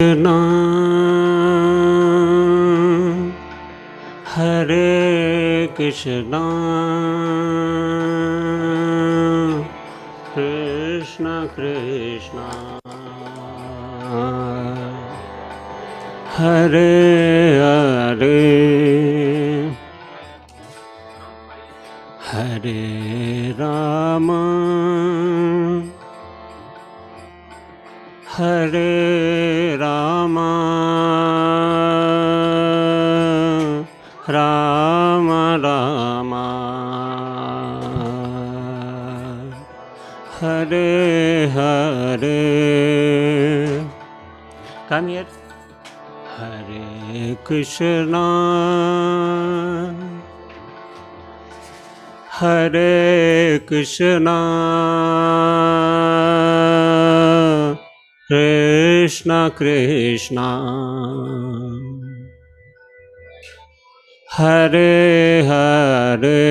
Krishna Hare Krishna Krishna Krishna Hare Hare Hare Rama Hare Rama Rama Rama Hare Hare. Come here. Hare Krishna Hare Krishna Krishna Krishna Hare Hare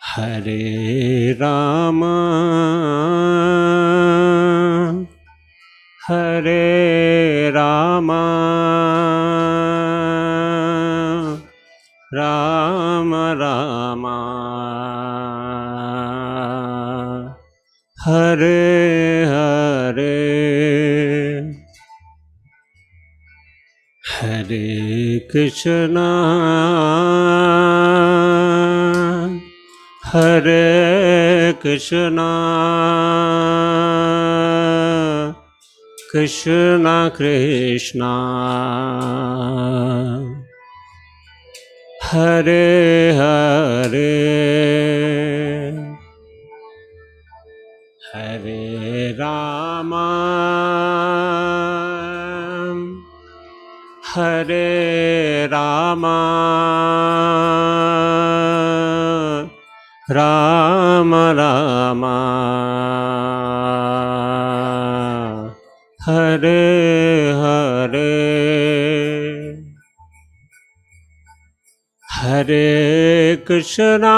Hare Rama Hare Rama Rama Rama Hare Hare Hare Krishna Hare Krishna Krishna Krishna Hare Hare Hare Rama Hare Rama Rama Rama Hare Hare Hare Krishna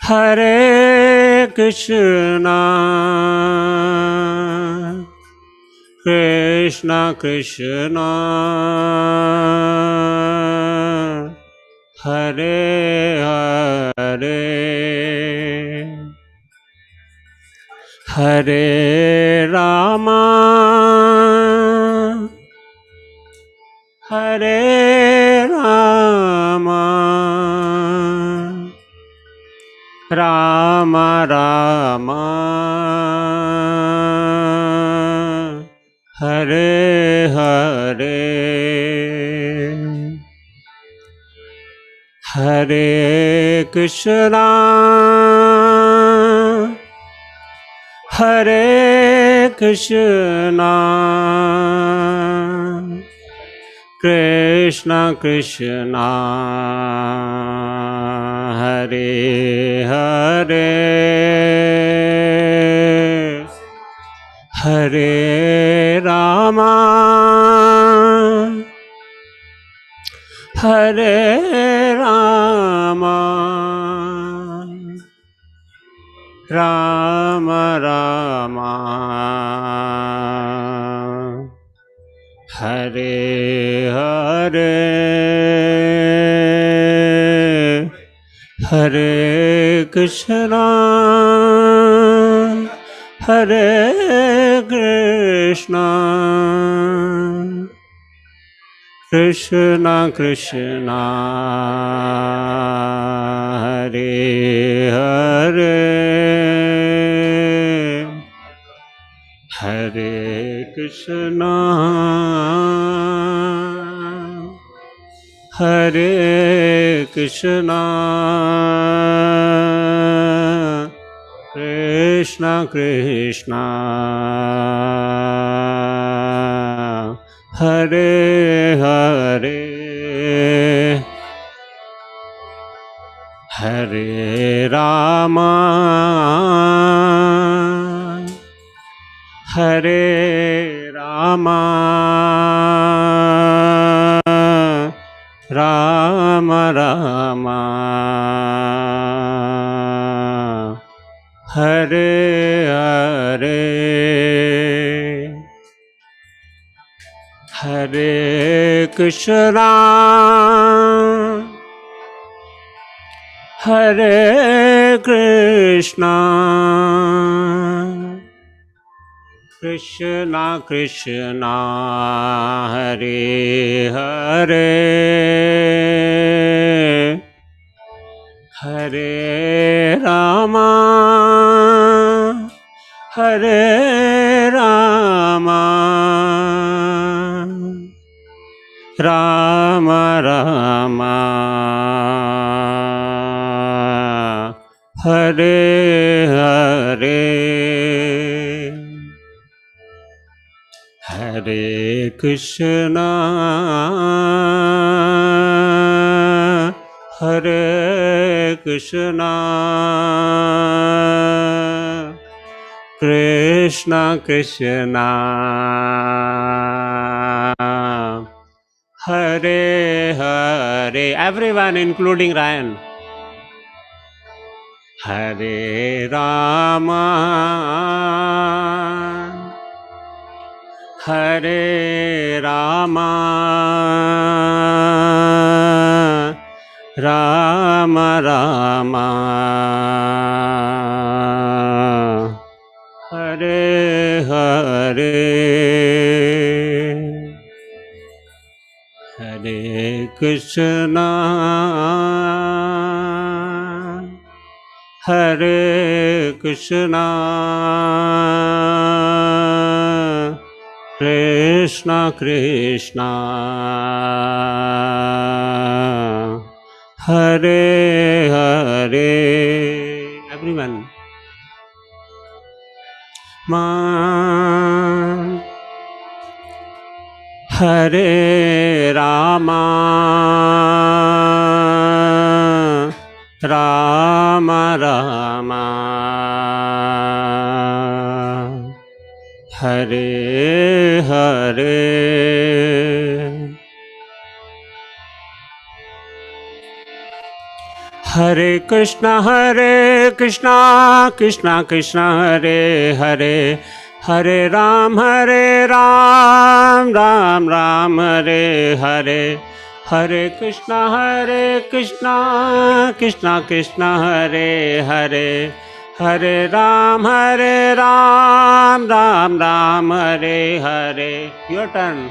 Hare Krishna Krishna Krishna Hare Hare Hare Rama Hare Rama Rama Rama Hare Hare Hare Krishna Hare Krishna Krishna Krishna Hare Hare Hare Rama Hare Rama Rama Rama Hare Hare Hare Krishna Hare Krishna Krishna Krishna Hare Hare Hare Krishna Hare Krishna Krishna Krishna Hare Hare Hare Rama Hare Rama Rama Rama Hare Hare Hare Krishna Hare Krishna Krishna Krishna Hare Hare Hare Rama Hare Rama Rama Rama Hare Hare Hare Krishna Hare Krishna Krishna Krishna Hare Hare. Everyone including Ryan. Hare Rama Hare Rama Rama Rama Hare Hare Hare Krishna Hare Krishna Krishna Krishna Hare Hare. Everyone. Man Hare Rama Rama Rama Hare Hare Hare Krishna Krishna Krishna Hare Hare Hare Ram Ram Ram Hare Hare Hare Krishna Krishna Krishna Hare Hare Hare Ram Ram Hare Hare. Your turn.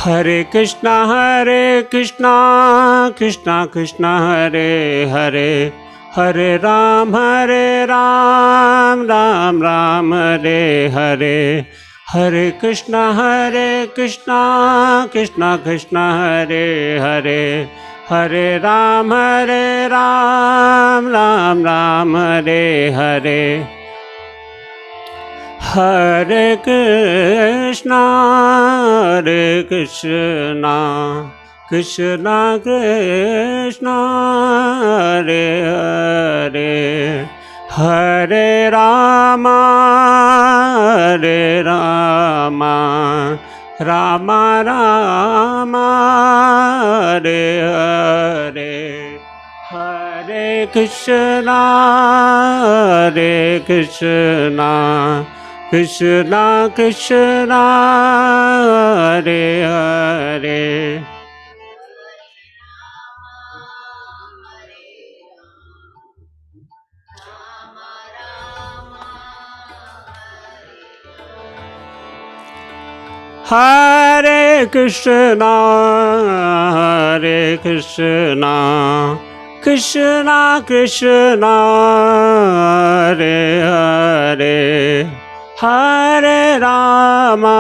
Hare Krishna Krishna Krishna Hare Hare Hare Ram Ram Hare Hare Hare Krishna Krishna Krishna Hare Hare Hare Ram Ram Hare Hare Hare Krishna Krishna Krishna Hare Hare Hare Rama Rama Rama Hare Hare Hare Krishna Krishna Krishna Hare Hare Hare Krishna Krishna Krishna Hare Hare Hare Rama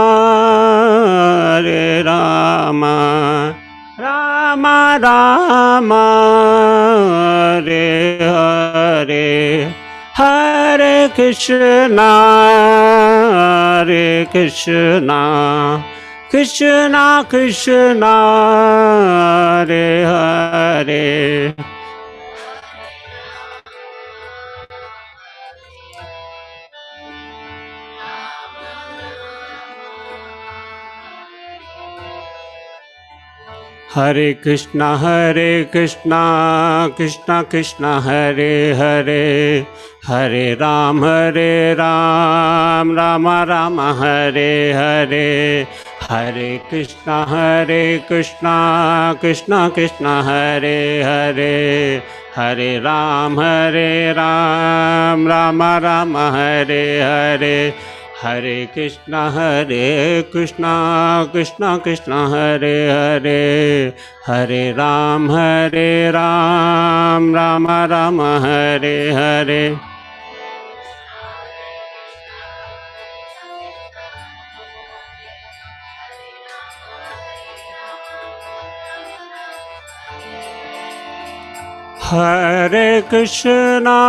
Rama Rama Hare Hare Hare Krishna Krishna Krishna Hare Hare Hare Krishna Krishna Krishna Hare Hare, Hare Ram Rama Rama Hare Hare, Hare Krishna Krishna Krishna Hare Hare, Hare Ram Rama Rama Hare Hare, Hare Krishna Krishna Krishna Hare Hare, Hare Ram Rama Rama Hare Hare. Hare Krishna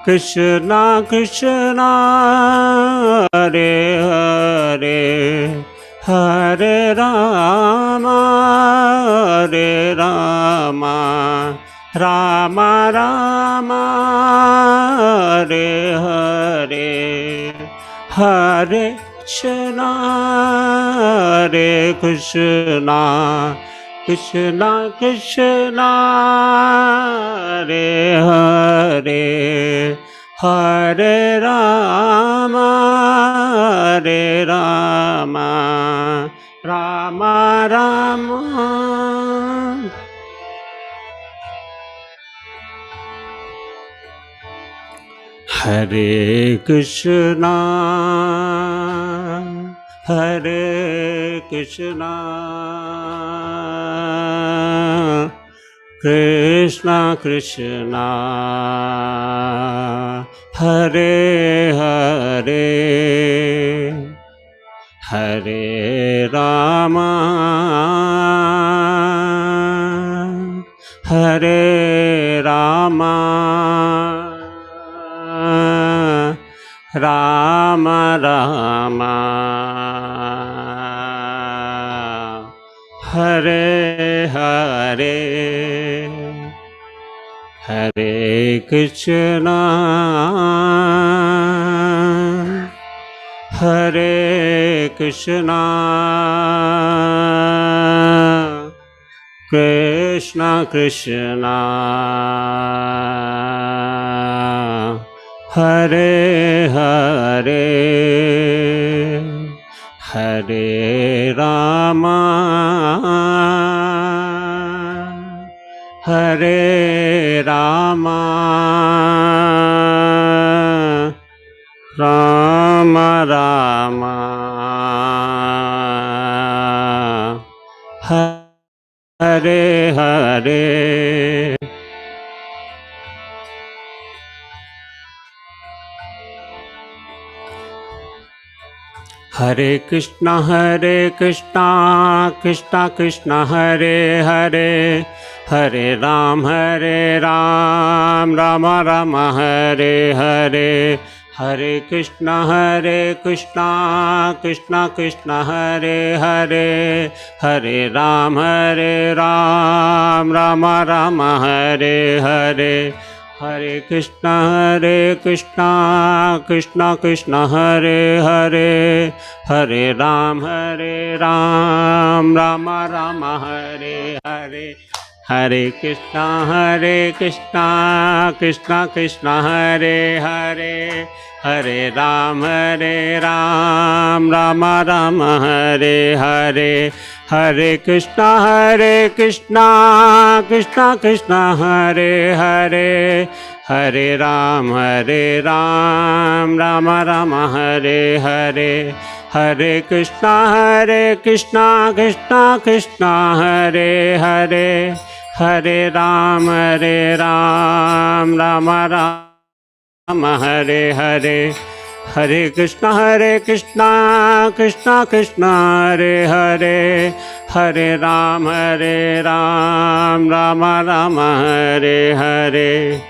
Krishna Krishna Hare Hare, Hare Rama Rama Rama Hare Hare, Hare Krishna Krishna Krishna Hare Hare, Hare Rama Rama Rama. Hare Krishna Krishna Krishna Hare Hare, Hare Rama Rama Rama Hare Hare, Hare Krishna Krishna Krishna Hare Hare, Hare Rama Rama Rama Hare Hare. Hare Krishna Krishna Krishna Hare Hare, Hare Ram Rama Rama Hare Hare, Hare Krishna Krishna Krishna Hare Hare, Hare Ram Rama Rama Hare Hare, Hare Krishna Krishna Krishna Hare Hare, Hare Ram Rama Rama Hare Hare, Hare Krishna Krishna Krishna Hare Hare, Hare Ram Rama Rama Hare Hare, Hare Krishna Krishna Krishna Hare Hare, Hare Ram Rama Rama Hare Hare, Hare Krishna Krishna Krishna Hare Hare, Hare Ram Rama Rama Hare Hare, Hare Krishna Krishna Hare Hare, Hare Ram Rama Rama Hare Hare.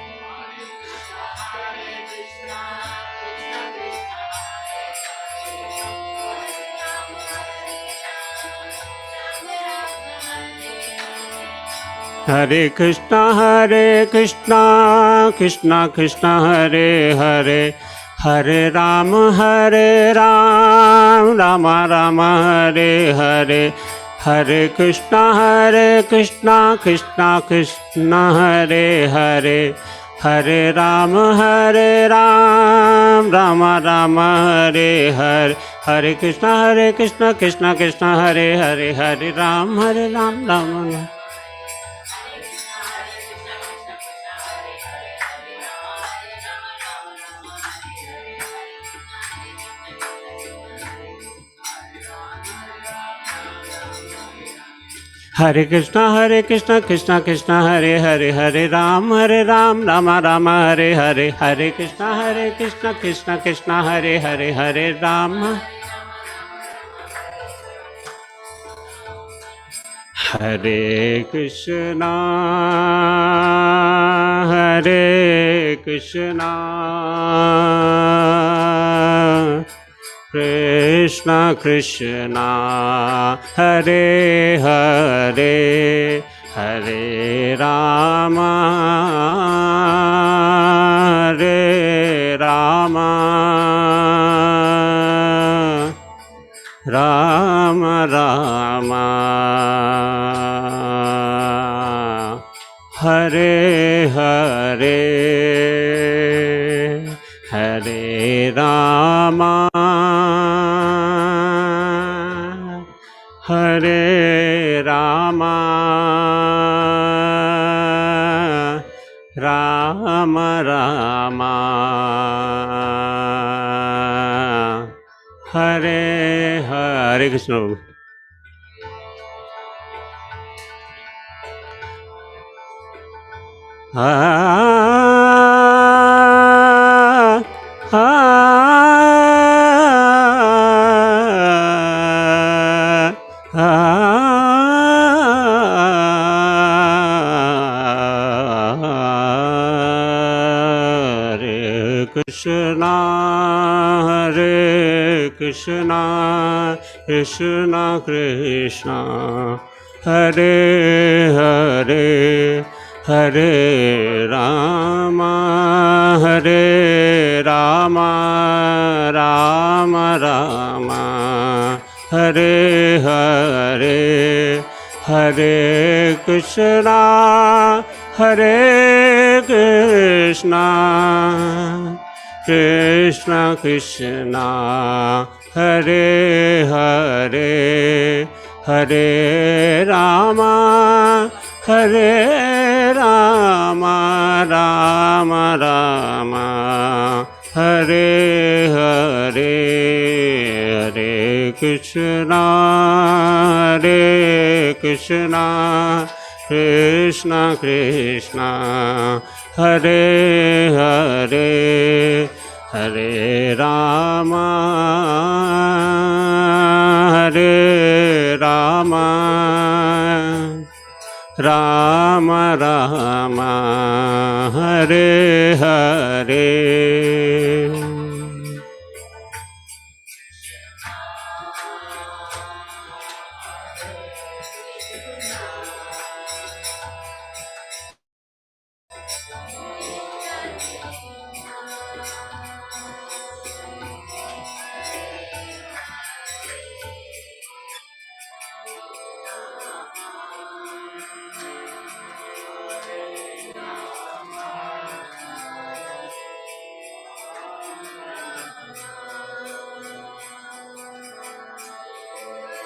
Hare Krishna Krishna Krishna Hare Hare, Hare Ram, Rama Rama, Hare Hare. Hare Krishna, Krishna Krishna, Hare Hare. Hare Ram, Rama Rama, Hare Hare. Hare Krishna, Krishna Krishna, Hare Hare. Hare Ram, Rama Rama. Hare Krishna, Krishna Krishna, Hare Hare. Hare Ram, Rama Rama, Hare Hare. Hare Krishna, Krishna Krishna, Hare Hare. Hare Ram. Hare Krishna, Krishna Krishna, Hare Hare. Hare Rama, Rama Rama Rama, Hare Hare. Hare Rama, Hare Rama, Rama Rama, Hare Hare Krishna. Hare Krishna, Krishna Krishna, Hare Hare. Hare Rama, Rama Rama, Hare Hare. Hare Krishna, Krishna Krishna, Hare Hare. Hare Rama, Rama Rama, Hare Hare. Hare Krishna, Krishna Krishna, Hare Hare. Hare Rama, Rama Rama Rama, Hare Hare.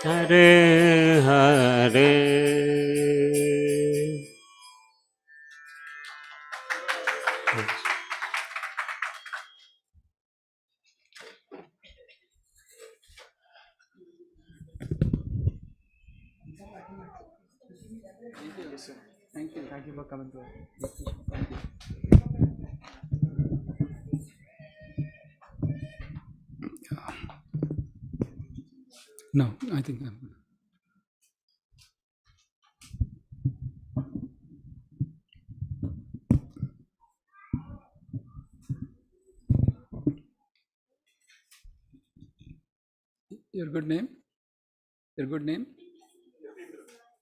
Hare Hare. Thank you for coming to us. No, I think your good name. Your good name?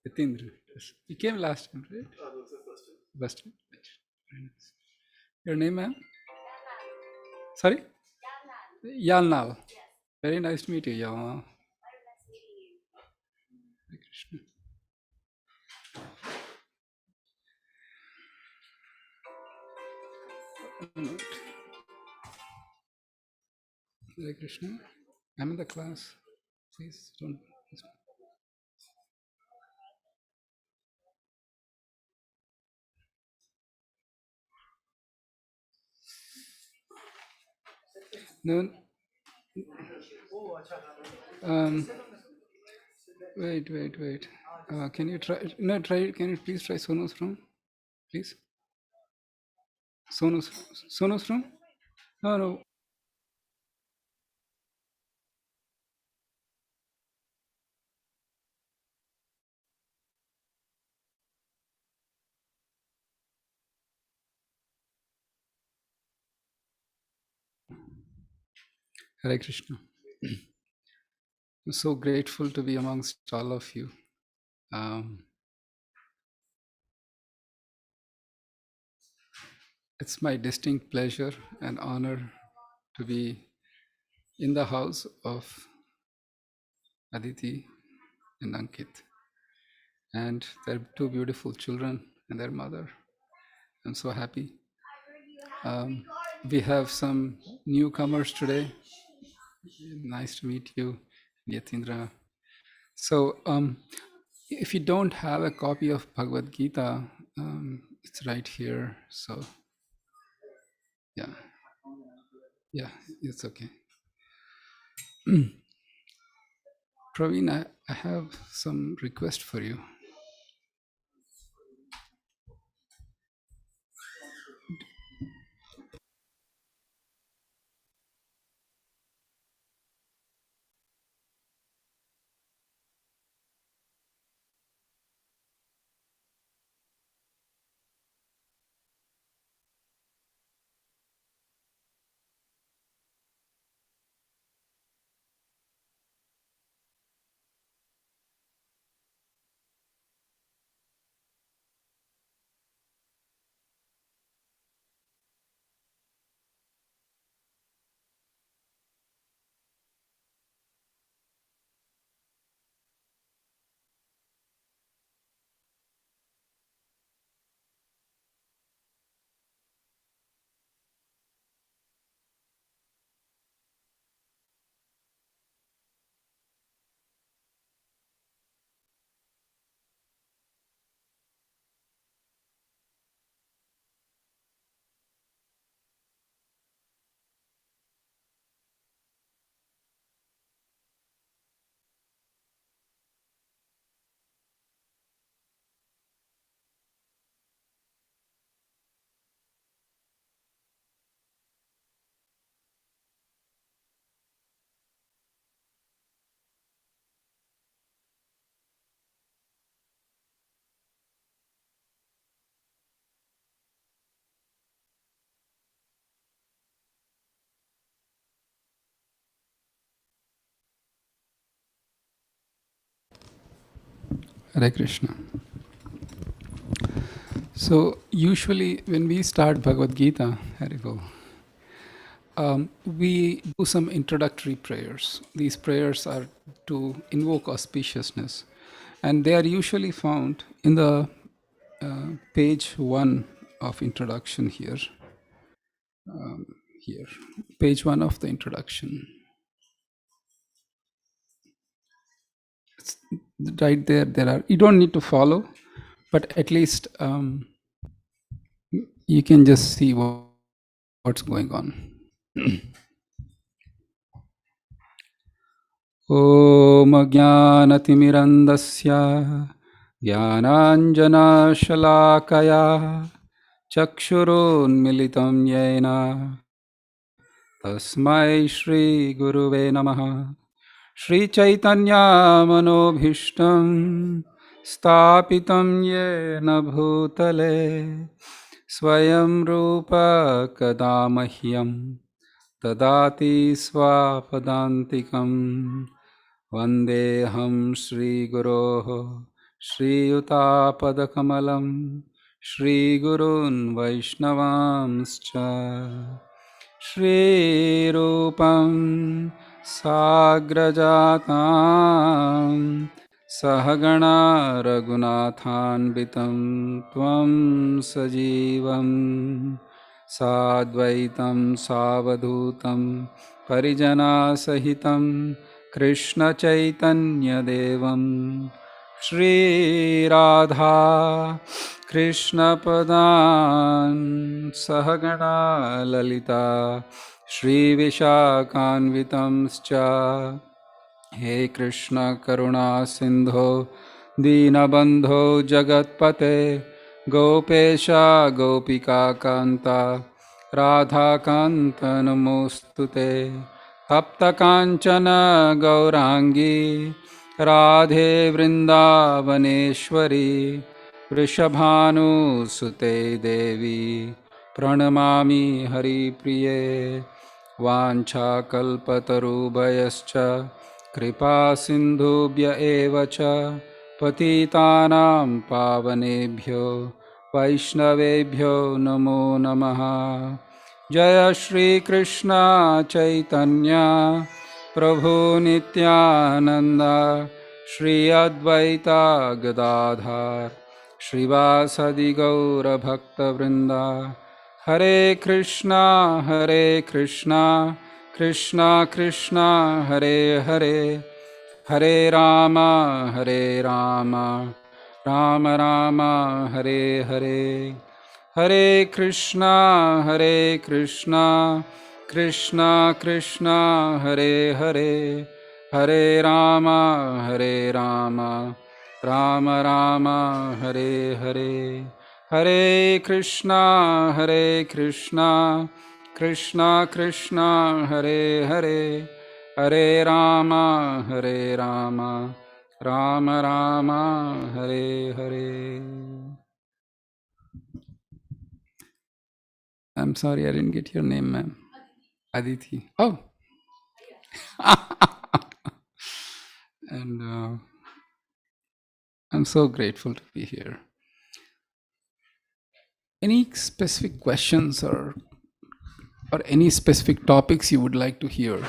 Yatindra. You came last time, right? First time. Very nice. Your name, ma'am? Sorry? Yalnal. Very nice to meet you, Yalnal. Hare Krishna. Hare Krishna. I'm in the class. Please don't. No. Um, wait. Can you try? No, try. Can you please try Sonu's room, please? Sonu's room. No. Hare Krishna. I'm so grateful to be amongst all of you. It's my distinct pleasure and honor to be in the house of Aditi and Ankit and their two beautiful children and their mother. I'm so happy. We have some newcomers today. Nice to meet you, Yatindra. So, if you don't have a copy of Bhagavad Gita, it's right here. So, yeah, it's okay. Praveen, I have some request for you. Hare Krishna. So, usually when we start Bhagavad Gita, Haribol, we do some introductory prayers. These prayers are to invoke auspiciousness, and they are usually found in the page 1 of introduction here. Here, page 1 of the introduction. It's right there. There are. You don't need to follow, but at least you can just see what's going on. ॐ अज्ञानतिमिरन्दस्य ज्ञानाञ्जनशलाकया चक्षुरुन्मिलितं येन तस्मै श्रीगुरुवे नमः। श्रीचैतन्यमनोभीष्टं स्थापितं येन भूतले स्वयं रूप कदा मह्यं ददाति स्वापदान्तिकम्। वन्देऽहं श्रीगुरोः श्रीयुतापदकमलं श्रीगुरून् वैष्णवांश्च Shrirupam Sagrajatam Sahagana Raghunathanvitam Tvam Sajivam Sadvaitam Savadhutam Parijana Sahitam Krishna Chaitanya Devam Shri Radha Krishna Padan Sahagana Lalita Shri Vishakhanvitam Scha He Krishna Karuna Sindho Dinabandho Jagatpate Gopesha Gopika Kanta Radha Kanta Namostute Tapta Kanchana Gaurangi Radhe Vrindavaneshwari Vrishabhanu Sute Devi Pranamami Hari Priye Vancha Kalpatarubhayascha Kripa Sindhubhya eva cha Patitanam Pavanebhyo Vaishnavebhyo Namo Namaha Jaya Shri Krishna Chaitanya Prabhu Nityananda Shri Advaita Gadadhar Srivasadi Gaura Bhakta Vrinda Hare Krishna Krishna Krishna Hare Hare Hare Rama Rama Rama Hare Hare Hare Krishna Krishna Krishna Hare Hare Hare Rama Rama Rama Hare Hare Hare Krishna Krishna Krishna Hare Hare Hare Rama Rama Rama Hare Hare. I'm sorry I didn't get your name, ma'am. Aditi. Oh. And I'm so grateful to be here. Any specific questions or any specific topics you would like to hear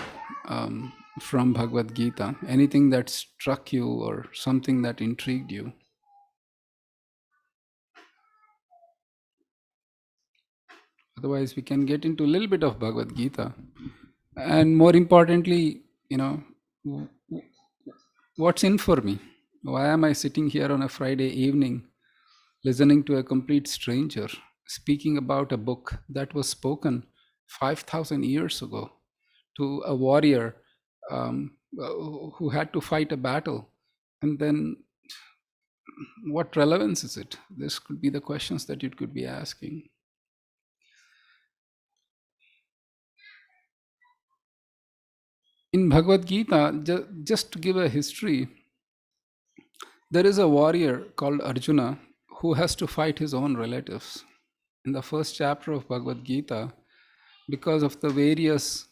from Bhagavad Gita? Anything that struck you or something that intrigued you? Otherwise, we can get into a little bit of Bhagavad Gita. And more importantly, what's in for me? Why am I sitting here on a Friday evening listening to a complete stranger speaking about a book that was spoken 5,000 years ago to a warrior who had to fight a battle? And then what relevance is it? This could be the questions that you could be asking. In Bhagavad Gita, just to give a history, there is a warrior called Arjuna who has to fight his own relatives. In the first chapter of Bhagavad Gita, because of the various,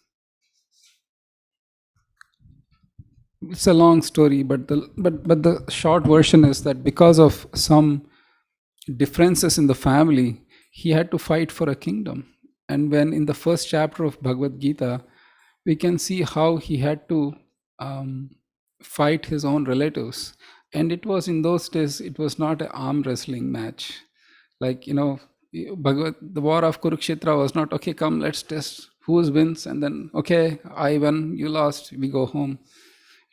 it's a long story, but the short version is that because of some differences in the family, he had to fight for a kingdom. And when in the first chapter of Bhagavad Gita, we can see how he had to fight his own relatives. And it was in those days, it was not an arm wrestling match. Like, the war of Kurukshetra was not, okay, come, let's test who wins. And then, okay, I won, you lost, we go home.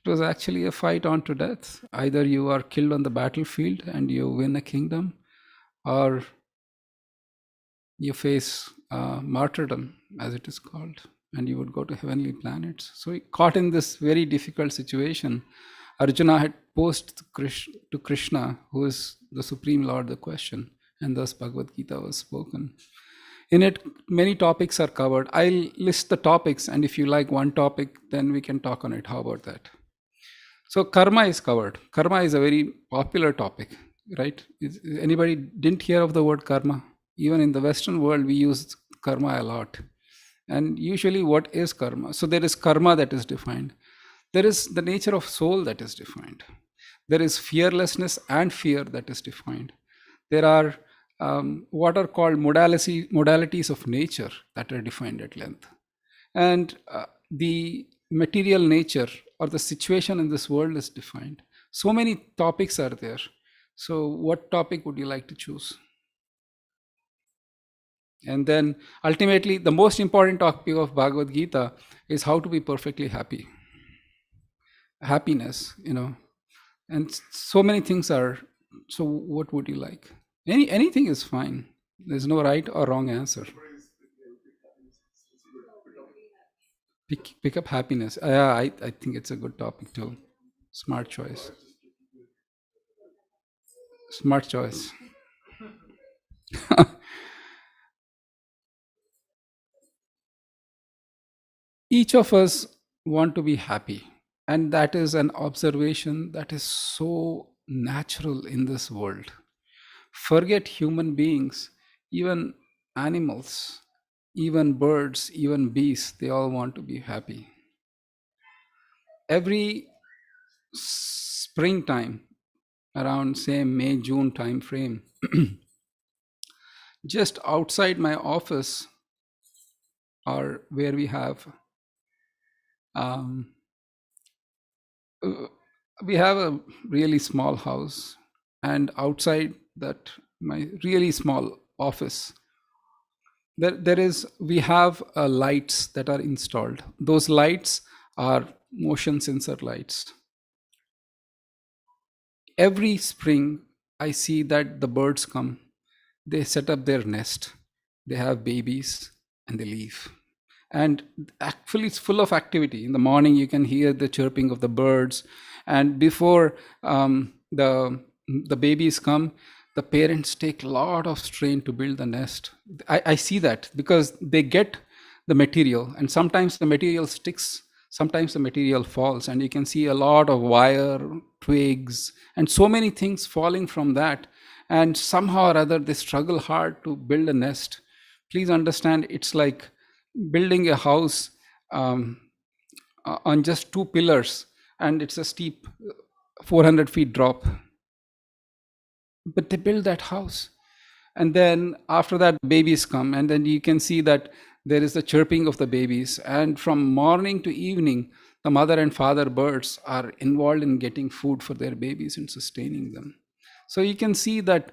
It was actually a fight on to death. Either you are killed on the battlefield and you win a kingdom, or you face martyrdom, as it is called, and you would go to heavenly planets. So he caught in this very difficult situation. Arjuna had posed to Krishna, who is the Supreme Lord, the question, and thus Bhagavad Gita was spoken. In it, many topics are covered. I'll list the topics, and if you like one topic, then we can talk on it. How about that? So karma is covered. Karma is a very popular topic, right? Anybody didn't hear of the word karma? Even in the Western world, we use karma a lot. And usually, what is karma? So there is karma that is defined. There is the nature of soul that is defined. There is fearlessness and fear that is defined. There are what are called modalities of nature that are defined at length. And the material nature or the situation in this world is defined. So many topics are there. So what topic would you like to choose? And then ultimately, the most important topic of Bhagavad Gita is how to be perfectly happy. Happiness, and so many things are. So what would you like? Anything is fine. There's no right or wrong answer. Pick up happiness. Yeah, I think it's a good topic too. Smart choice. Smart choice. Each of us want to be happy, and that is an observation that is so natural in this world. Forget human beings, even animals, even birds, even bees, they all want to be happy. Every springtime, around say May, June time frame, just outside my office, or where we have um, uh, we have a really small house, and outside that my really small office, there is we have lights that are installed. Those lights are motion sensor lights. Every spring I see that the birds come, they set up their nest, they have babies, and they leave. And actually it's full of activity. In the morning you can hear the chirping of the birds, and before the babies come, the parents take a lot of strain to build the nest. I see that because they get the material, and sometimes the material sticks, sometimes the material falls, and you can see a lot of wire, twigs, and so many things falling from that. And somehow or other they struggle hard to build a nest. Please understand, it's like building a house on just two pillars, and it's a steep 400 feet drop, but they build that house. And then after that babies come, and then you can see that there is the chirping of the babies, and from morning to evening the mother and father birds are involved in getting food for their babies and sustaining them. So you can see that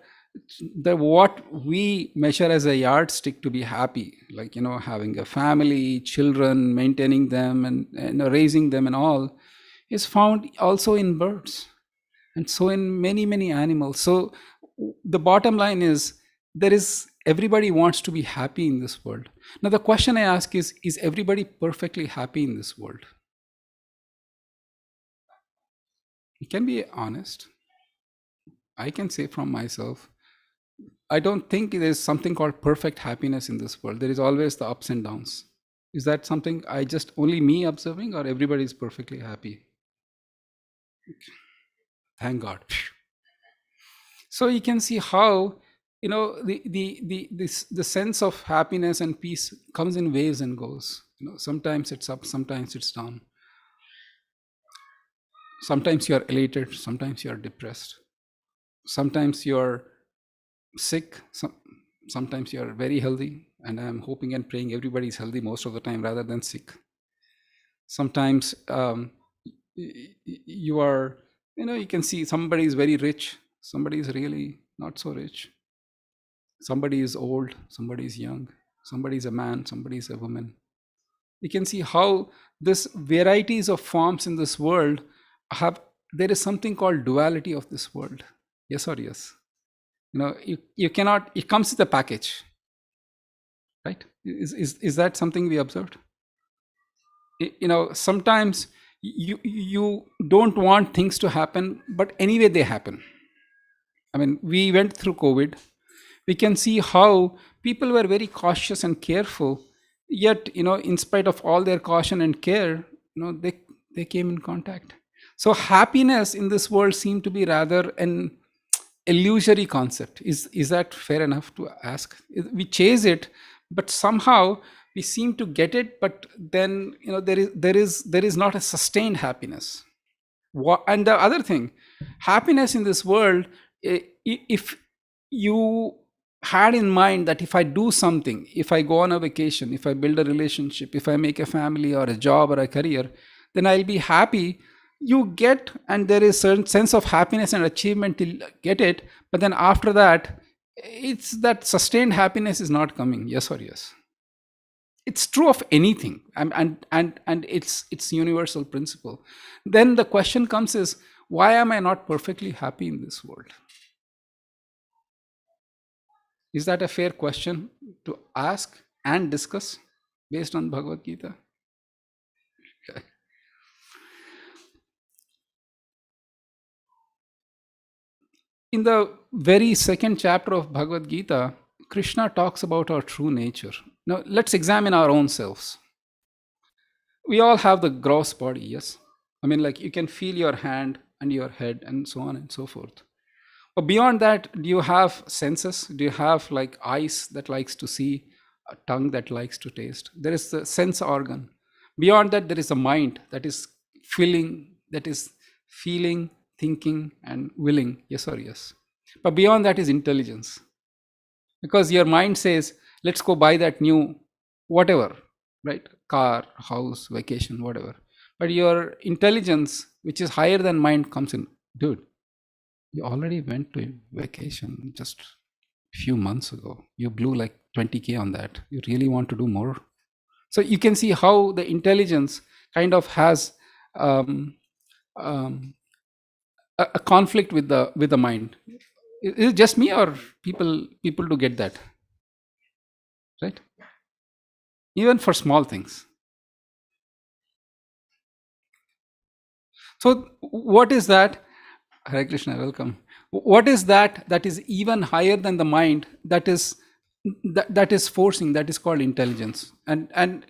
the what we measure as a yardstick to be happy, like having a family, children, maintaining them, and raising them and all, is found also in birds, and so in many many animals. So the bottom line is, there is everybody wants to be happy in this world. Now the question I ask is everybody perfectly happy in this world? You can be honest. I can say from myself, I don't think there's something called perfect happiness in this world. There is always the ups and downs. Is that something I just only me observing, or everybody is perfectly happy? Thank God. So you can see how the sense of happiness and peace comes in waves and goes. Sometimes it's up, sometimes it's down. Sometimes you are elated, sometimes you are depressed. Sometimes you're sick, sometimes you're very healthy, and I'm hoping and praying everybody's healthy most of the time rather than sick. Sometimes you are, you can see somebody is very rich, somebody is really not so rich. Somebody is old, somebody is young, somebody is a man, somebody is a woman. You can see how this varieties of forms in this world have, there is something called duality of this world. Yes or yes? You cannot, it comes with a package, right? Is that something we observed? Sometimes you don't want things to happen, but anyway they happen. I mean, we went through COVID. We can see how people were very cautious and careful, yet in spite of all their caution and care, they came in contact. So happiness in this world seemed to be rather an illusory concept. Is that fair enough to ask? We chase it, but somehow we seem to get it, but then there is not a sustained happiness. And the other thing, happiness in this world, if you had in mind that if I do something, if I go on a vacation, if I build a relationship, if I make a family or a job or a career, then I'll be happy. You get, and there is certain sense of happiness and achievement till get it, but then after that, it's that sustained happiness is not coming. Yes or yes? It's true of anything, and it's universal principle. Then the question comes is, why am I not perfectly happy in this world? Is that a fair question to ask and discuss based on Bhagavad Gita? Okay. In the very second chapter of Bhagavad Gita, Krishna talks about our true nature. Now, let's examine our own selves. We all have the gross body, yes? I mean, like you can feel your hand and your head and so on and so forth. But beyond that, do you have senses? Do you have like eyes that likes to see, a tongue that likes to taste? There is the sense organ. Beyond that, there is a mind that is feeling, thinking, and willing. Yes or yes. But beyond that is intelligence. Because your mind says, let's go buy that new whatever, right? Car, house, vacation, whatever. But your intelligence, which is higher than mind, comes in. Dude, you already went to vacation just a few months ago. You blew like 20K on that. You really want to do more? So you can see how the intelligence kind of has um, a conflict with the mind. Is it just me or people do get that? Right? Even for small things. So what is that? Hare Krishna, welcome. What is that is even higher than the mind, that is forcing, that is called intelligence. And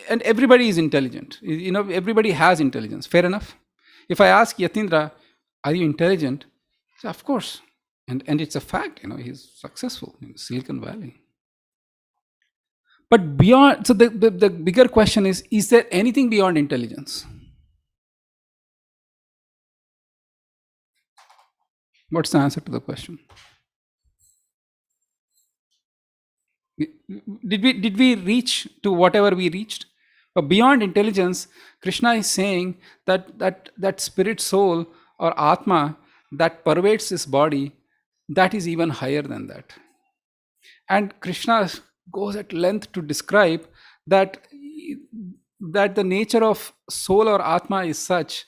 everybody is intelligent. You know, everybody has intelligence. Fair enough. If I ask Yatindra, are you intelligent? So of course. And it's a fact, you know, he's successful in Silicon Valley. But beyond, so the bigger question is there anything beyond intelligence? What's the answer to the question? Did we reach to whatever we reached? But beyond intelligence, Krishna is saying that spirit soul or Atma that pervades this body, that is even higher than that. And Krishna goes at length to describe that the nature of soul or Atma is such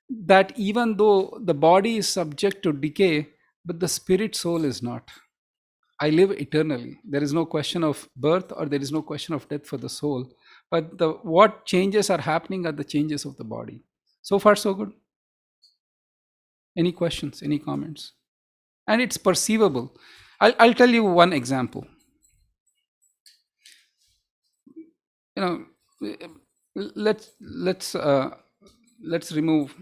that even though the body is subject to decay, but the spirit soul is not. I live eternally. There is no question of birth or there is no question of death for the soul. But what changes are happening are the changes of the body. So far, so good. Any questions? Any comments? And it's perceivable. I'll tell you one example. You know, let's remove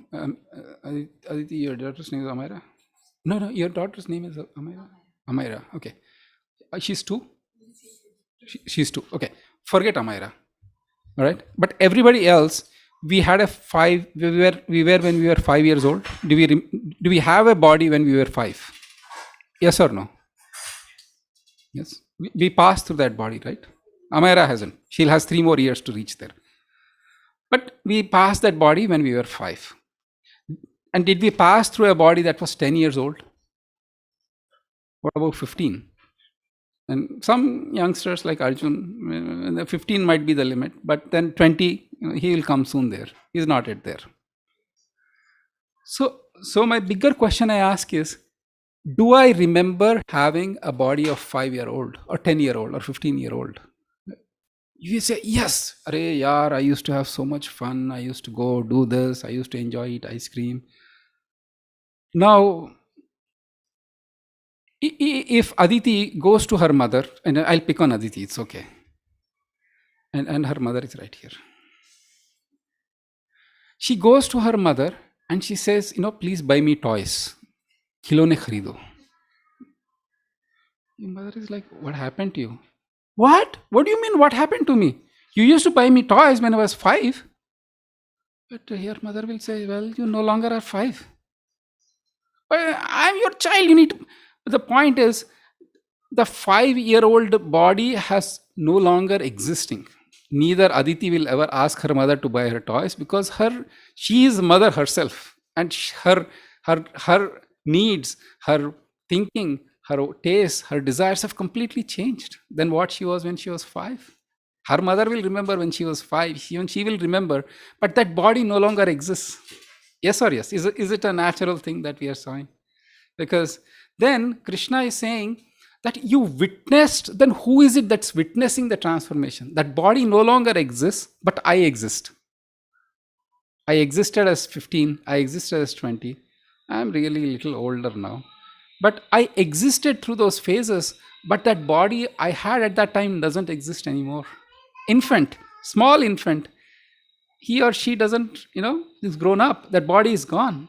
Aditi. Your daughter's name is Amira. No, your daughter's name is Amira. Amira. Okay. She's 2. She's 2. Okay. Forget Amira. All right. But everybody else, we had a 5. We were when we were 5 years old. Do we have a body when we were 5? Yes or no? Yes. We passed through that body, right? Amira hasn't. She'll has 3 more years to reach there. But we passed that body when we were 5. And did we pass through a body that was 10 years old? What about 15? And some youngsters like Arjun, 15 might be the limit, but then 20, he will come soon there. He's not yet there. So my bigger question I ask is, do I remember having a body of 5-year-old or 10-year-old or 15-year-old? You say, yes, Arey yaar, I used to have so much fun. I used to go do this. I used to enjoy eat ice cream. Now, if Aditi goes to her mother, and I'll pick on Aditi, it's okay. And her mother is right here. She goes to her mother and she says, please buy me toys. Khilone kharido. Your mother is like, what happened to you? What? What do you mean, what happened to me? You used to buy me toys when I was 5. But your mother will say, well, you no longer are 5. I'm your child. You need to. The point is, the 5-year-old body has no longer existing. Neither Aditi will ever ask her mother to buy her toys, because she is mother herself, and her needs, her thinking, her tastes, her desires have completely changed than what she was when she was 5. Her mother will remember when she was 5, even she will remember, but that body no longer exists. Yes or yes? Is it a natural thing that we are saying? Because then Krishna is saying that you witnessed, then who is it that's witnessing the transformation? That body no longer exists, but I exist. I existed as 15, I existed as 20. I'm really a little older now. But I existed through those phases, but that body I had at that time doesn't exist anymore. Infant, small infant, he or she doesn't, is grown up. That body is gone.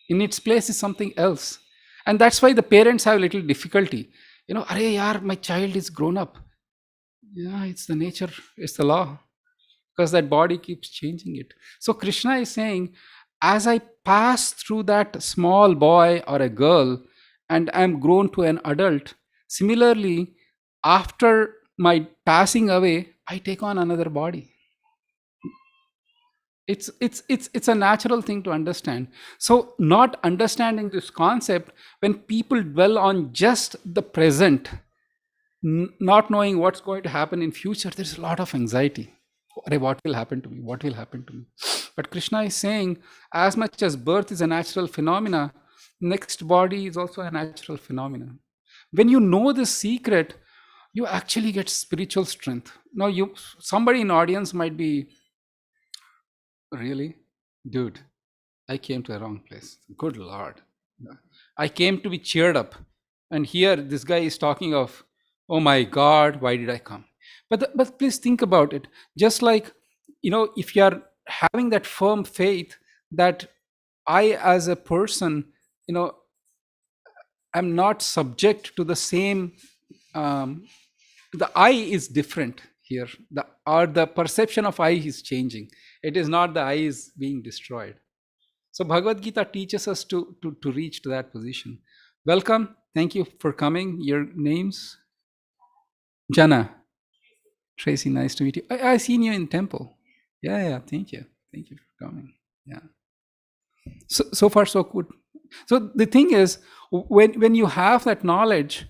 In its place is something else. And that's why the parents have little difficulty. Arey yaar, my child is grown up. Yeah, it's the nature, it's the law, because that body keeps changing it. So Krishna is saying, as I pass through that small boy or a girl and I'm grown to an adult, similarly, after my passing away, I take on another body. It's a natural thing to understand. So not understanding this concept, when people dwell on just the present, not knowing what's going to happen in future, there's a lot of anxiety. What will happen to me? What will happen to me? But Krishna is saying, as much as birth is a natural phenomena, next body is also a natural phenomenon. When you know this secret, you actually get spiritual strength. Now, somebody in audience might be, really, dude, I came to a wrong place. Good Lord, I came to be cheered up, and here this guy is talking of, oh my God, why did I come? But please think about it. Just like, if you are having that firm faith that I, as a person, am not subject to the same. The I is different here. The perception of I is changing. It is not the I is being destroyed. So Bhagavad Gita teaches us to reach to that position. Welcome. Thank you for coming. Your names? Jana. Tracy, nice to meet you. I seen you in temple. Yeah. Thank you. Thank you for coming. Yeah. So far so good. So the thing is, when you have that knowledge,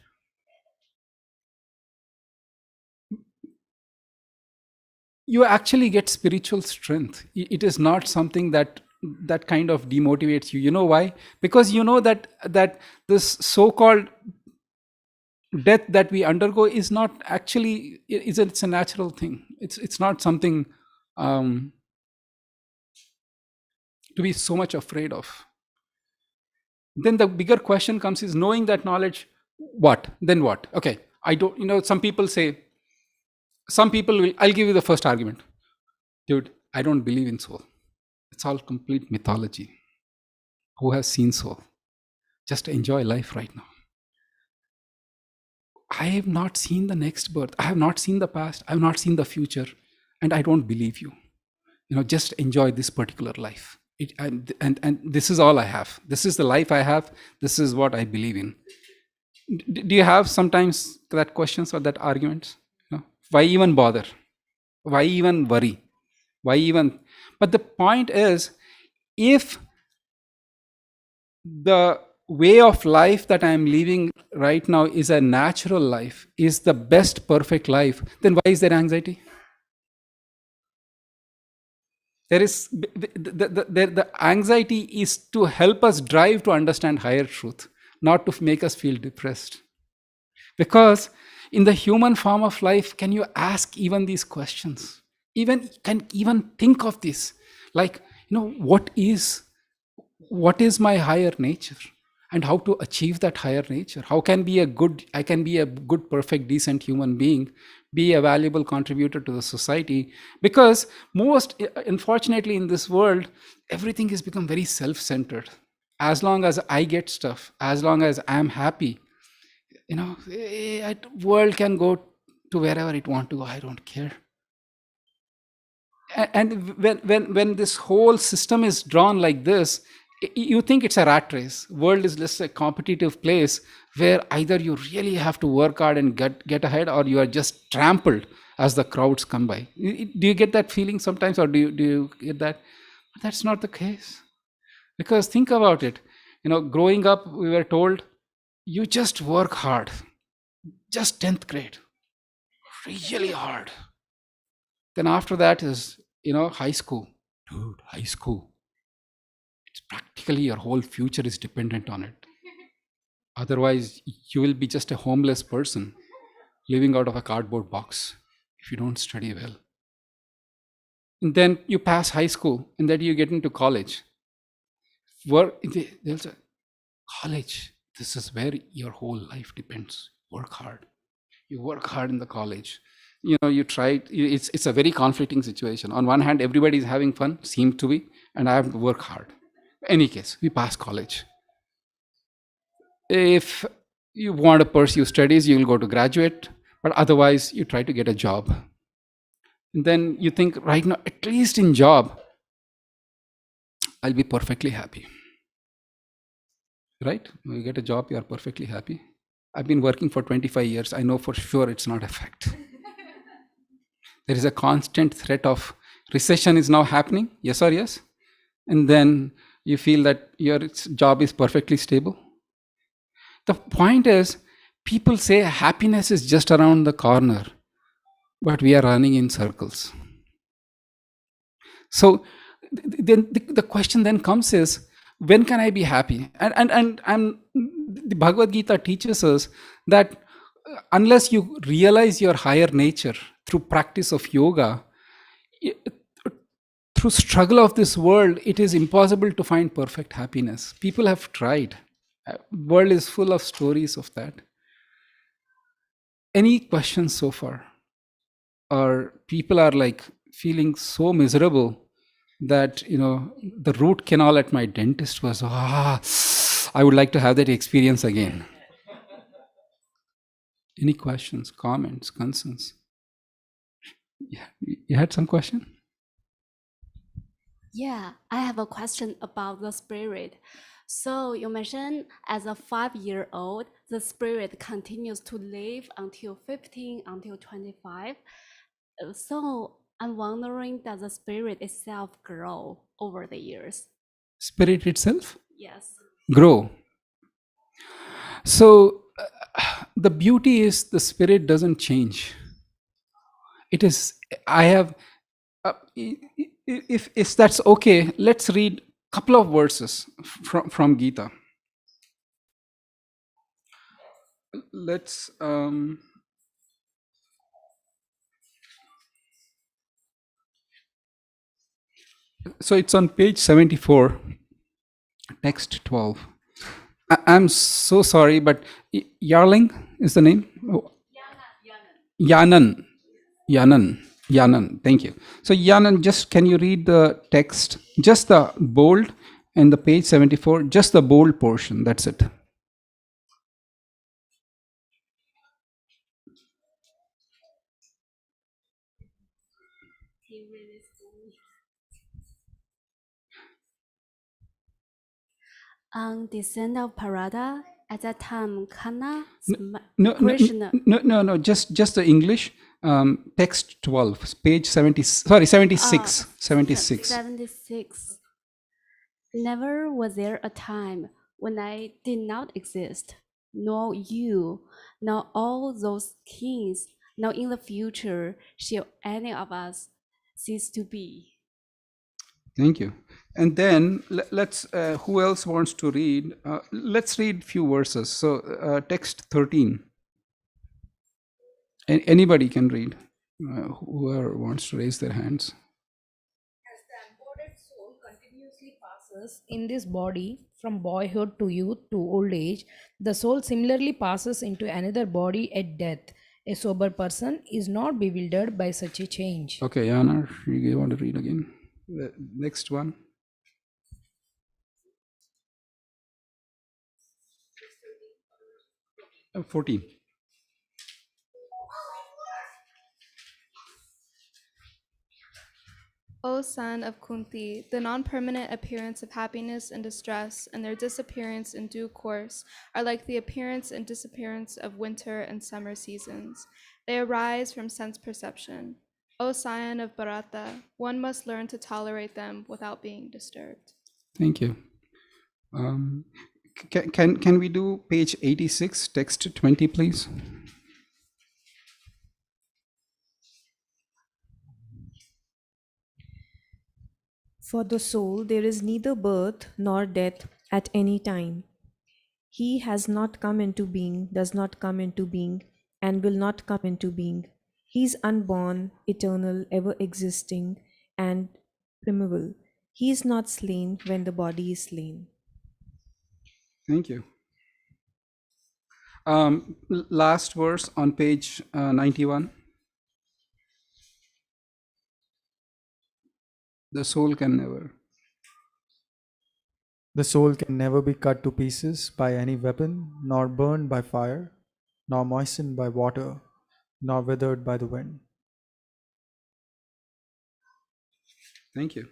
you actually get spiritual strength. It is not something that kind of demotivates you. You know why? Because you know that this so-called death that we undergo is not actually, it's a natural thing. It's not something to be so much afraid of. Then the bigger question comes is, knowing that knowledge, what? Then what? Okay, I don't, some people will, I'll give you the first argument. Dude, I don't believe in soul. It's all complete mythology. Who has seen soul? Just enjoy life right now. I have not seen the next birth. I have not seen the past. I have not seen the future. And I don't believe you. Just enjoy this particular life. And this is all I have. This is the life I have. This is what I believe in. Do you have sometimes that questions or that arguments? Why even bother? Why even worry? Why even? But the point is, if the way of life that I am living right now is a natural life, is the best perfect life, then why is there anxiety? There is the anxiety is to help us drive to understand higher truth, not to make us feel depressed. Because in the human form of life, can you ask even these questions? Can even think of this, like, what is my higher nature, and how to achieve that higher nature? How can I can be a good, perfect, decent human being, be a valuable contributor to the society? Because unfortunately in this world, everything has become very self-centered. As long as I get stuff, as long as I'm happy, world can go to wherever it want to go. I don't care. And when this whole system is drawn like this, you think it's a rat race. World is just a competitive place where either you really have to work hard and get ahead, or you are just trampled as the crowds come by. Do you get that feeling sometimes, or do you get that? But that's not the case. Because think about it, growing up, we were told, you just work hard, just 10th grade, really hard. Then after that is, high school. Dude, high school. It's practically your whole future is dependent on it. Otherwise, you will be just a homeless person living out of a cardboard box if you don't study well. And then you pass high school, and then you get into college. They'll say, college, this is where your whole life depends. Work hard. You work hard in the college. You try. It's a very conflicting situation. On one hand, everybody is having fun, seems to be, and I have to work hard. In any case, we pass college. If you want to pursue studies, you will go to graduate, but otherwise you try to get a job. And then you think, right now, at least in job, I'll be perfectly happy. Right? When you get a job, you are perfectly happy. I've been working for 25 years. I know for sure it's not a fact. There is a constant threat of recession is now happening, yes or yes? And then you feel that your job is perfectly stable. The point is, people say happiness is just around the corner, but we are running in circles. So then the question then comes is, when can I be happy? And the Bhagavad Gita teaches us that unless you realize your higher nature through practice of yoga, through struggle of this world, it is impossible to find perfect happiness. People have tried. World is full of stories of that. Any questions so far? Or people are like feeling so miserable that the root canal at my dentist was I would like to have that experience again. Any questions, comments, concerns? Yeah, you had some question? Yeah, I have a question about the spirit. So you mentioned as a 5-year-old, the spirit continues to live until 15, until 25. So I'm wondering, does the spirit itself grow over the years? Spirit itself? Yes. Grow. So the beauty is the spirit doesn't change. It is, I have, if that's okay, let's read a couple of verses from Gita. Let's, so it's on page 74, text 12. I'm so sorry, but Yarling is the name? Oh, Yanan. Yanan. Thank you. So Yanan, just can you read the text? Just the bold and the page 74, just the bold portion. That's it. On descent of Parada, at that time, Kana, No, Krishna. no. Just the English. Text 12, page 70. Sorry, 76. 76. 76. Never was there a time when I did not exist, nor you, nor all those kings, nor in the future shall any of us cease to be. Thank you. And then let's. Who else wants to read? Let's read few verses. So text 13. Anybody can read. Whoever wants to raise their hands. As the embodied soul continuously passes in this body from boyhood to youth to old age, the soul similarly passes into another body at death. A sober person is not bewildered by such a change. Okay, Yana, you want to read again? The next one. 14. O son of Kunti, the non-permanent appearance of happiness and distress and their disappearance in due course are like the appearance and disappearance of winter and summer seasons. They arise from sense perception. O scion of Bharata, one must learn to tolerate them without being disturbed. Thank you. Um, can we do page 86, text 20, please? For the soul there is neither birth nor death at any time. He has not come into being, does not come into being, and will not come into being. He is unborn, eternal, ever existing, and primeval. He is not slain when the body is slain. Thank you. Last verse on page 91. The soul can never. The soul can never be cut to pieces by any weapon, nor burned by fire, nor moistened by water, nor withered by the wind. Thank you.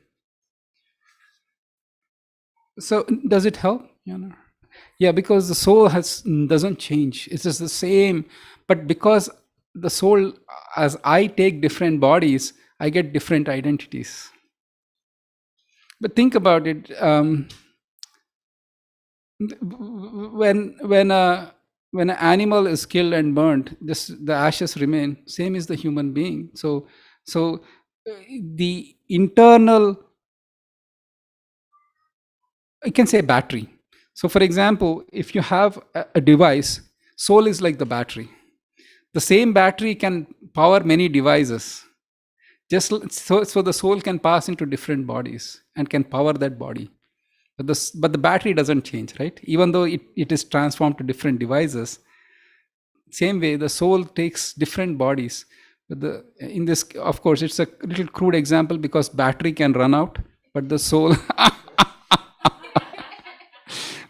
So does it help? Yeah, because the soul doesn't change. It's just the same. But because the soul, as I take different bodies, I get different identities. But think about it. When an animal is killed and burnt, the ashes remain. Same is the human being. So the internal, I can say, battery. So for example, if you have a device, soul is like the battery. The same battery can power many devices. Just so the soul can pass into different bodies and can power that body. But the battery doesn't change, right? Even though it is transformed to different devices, same way the soul takes different bodies. But in this, of course, it's a little crude example because battery can run out, but the soul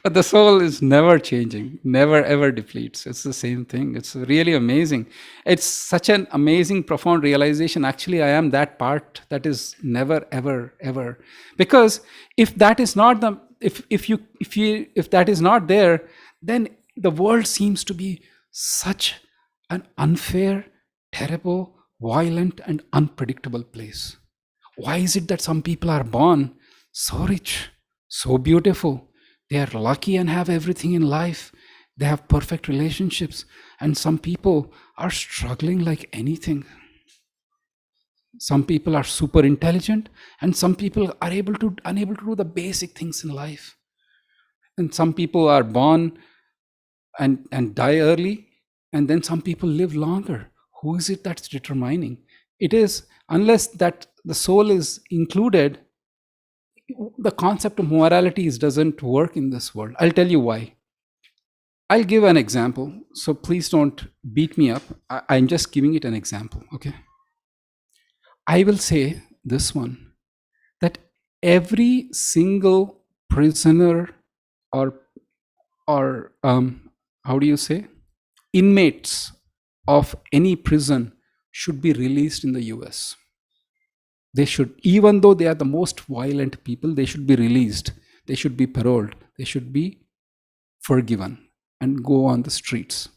but the soul is never changing, never ever depletes. It's the same thing. It's really amazing. It's such an amazing, profound realization. Actually, I am that part that is never ever ever. Because if that is not the if that is not there, then the world seems to be such an unfair, terrible, violent, and unpredictable place. Why is it that some people are born so rich, so beautiful? They are lucky and have everything in life. They have perfect relationships. And some people are struggling like anything. Some people are super intelligent, and some people are unable to do the basic things in life. And some people are born and die early, and then some people live longer. Who is it that's determining? It is, unless that the soul is included, the concept of moralities doesn't work in this world. I'll tell you why. I'll give an example, so please don't beat me up. I'm just giving it an example, okay? I will say this one, that every single prisoner or how do you say, inmates of any prison should be released in the US. They should, even though they are the most violent people, they should be released. They should be paroled. They should be forgiven and go on the streets.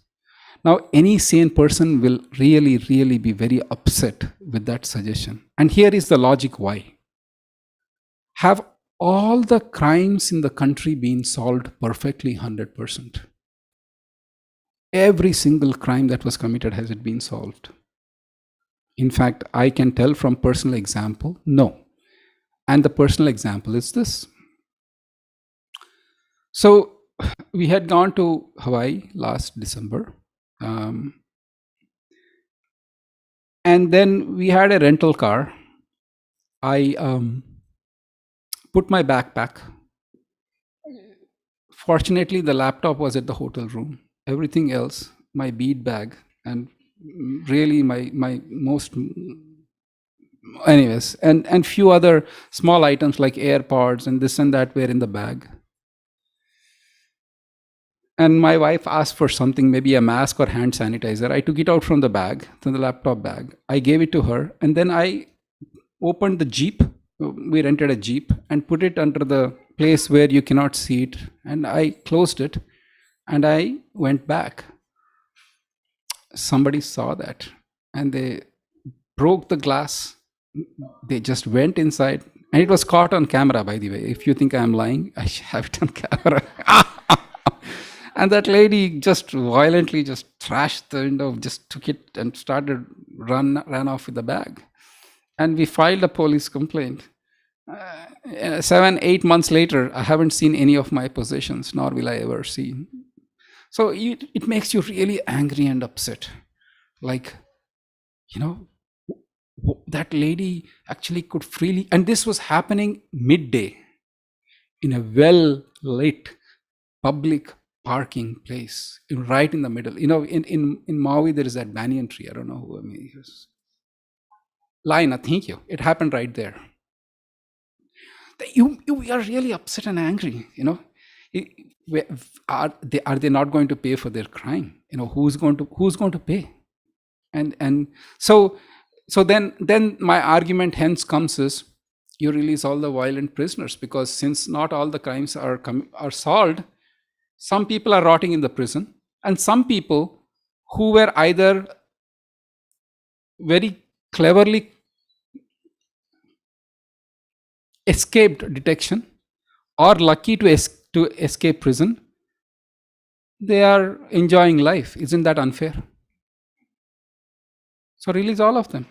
Now, any sane person will really, really be very upset with that suggestion. And here is the logic why. Have all the crimes in the country been solved perfectly 100%? Every single crime that was committed, has it been solved? In fact, I can tell from personal example, no. And the personal example is this. So we had gone to Hawaii last December. And then we had a rental car. I put my backpack. Fortunately, the laptop was at the hotel room. Everything else, my bead bag, and really my most, anyways, and few other small items like AirPods and this and that were in the bag. And my wife asked for something, maybe a mask or hand sanitizer. I took it out from the bag, from the laptop bag. I gave it to her, and then I opened the Jeep. We rented a Jeep and put it under the place where you cannot see it. And I closed it and I went back. Somebody saw that and they broke the glass. They just went inside. And it was caught on camera, by the way. If you think I'm lying, I have it on camera. And that lady just violently just trashed the window, just took it and started ran off with the bag. And we filed a police complaint. 7-8 months later, I haven't seen any of my possessions, nor will I ever see. So it makes you really angry and upset. Like, that lady actually could freely, and this was happening midday in a well-lit public parking place, right in the middle. In Maui, there is that banyan tree. I don't know who Lina, thank you. It happened right there. You are really upset and angry. Are they not going to pay for their crime? Who's going to pay? And so then my argument hence comes is, you release all the violent prisoners, because since not all the crimes are solved, some people are rotting in the prison, and some people who were either very cleverly escaped detection or lucky to escape prison, they are enjoying life. Isn't that unfair? So release all of them.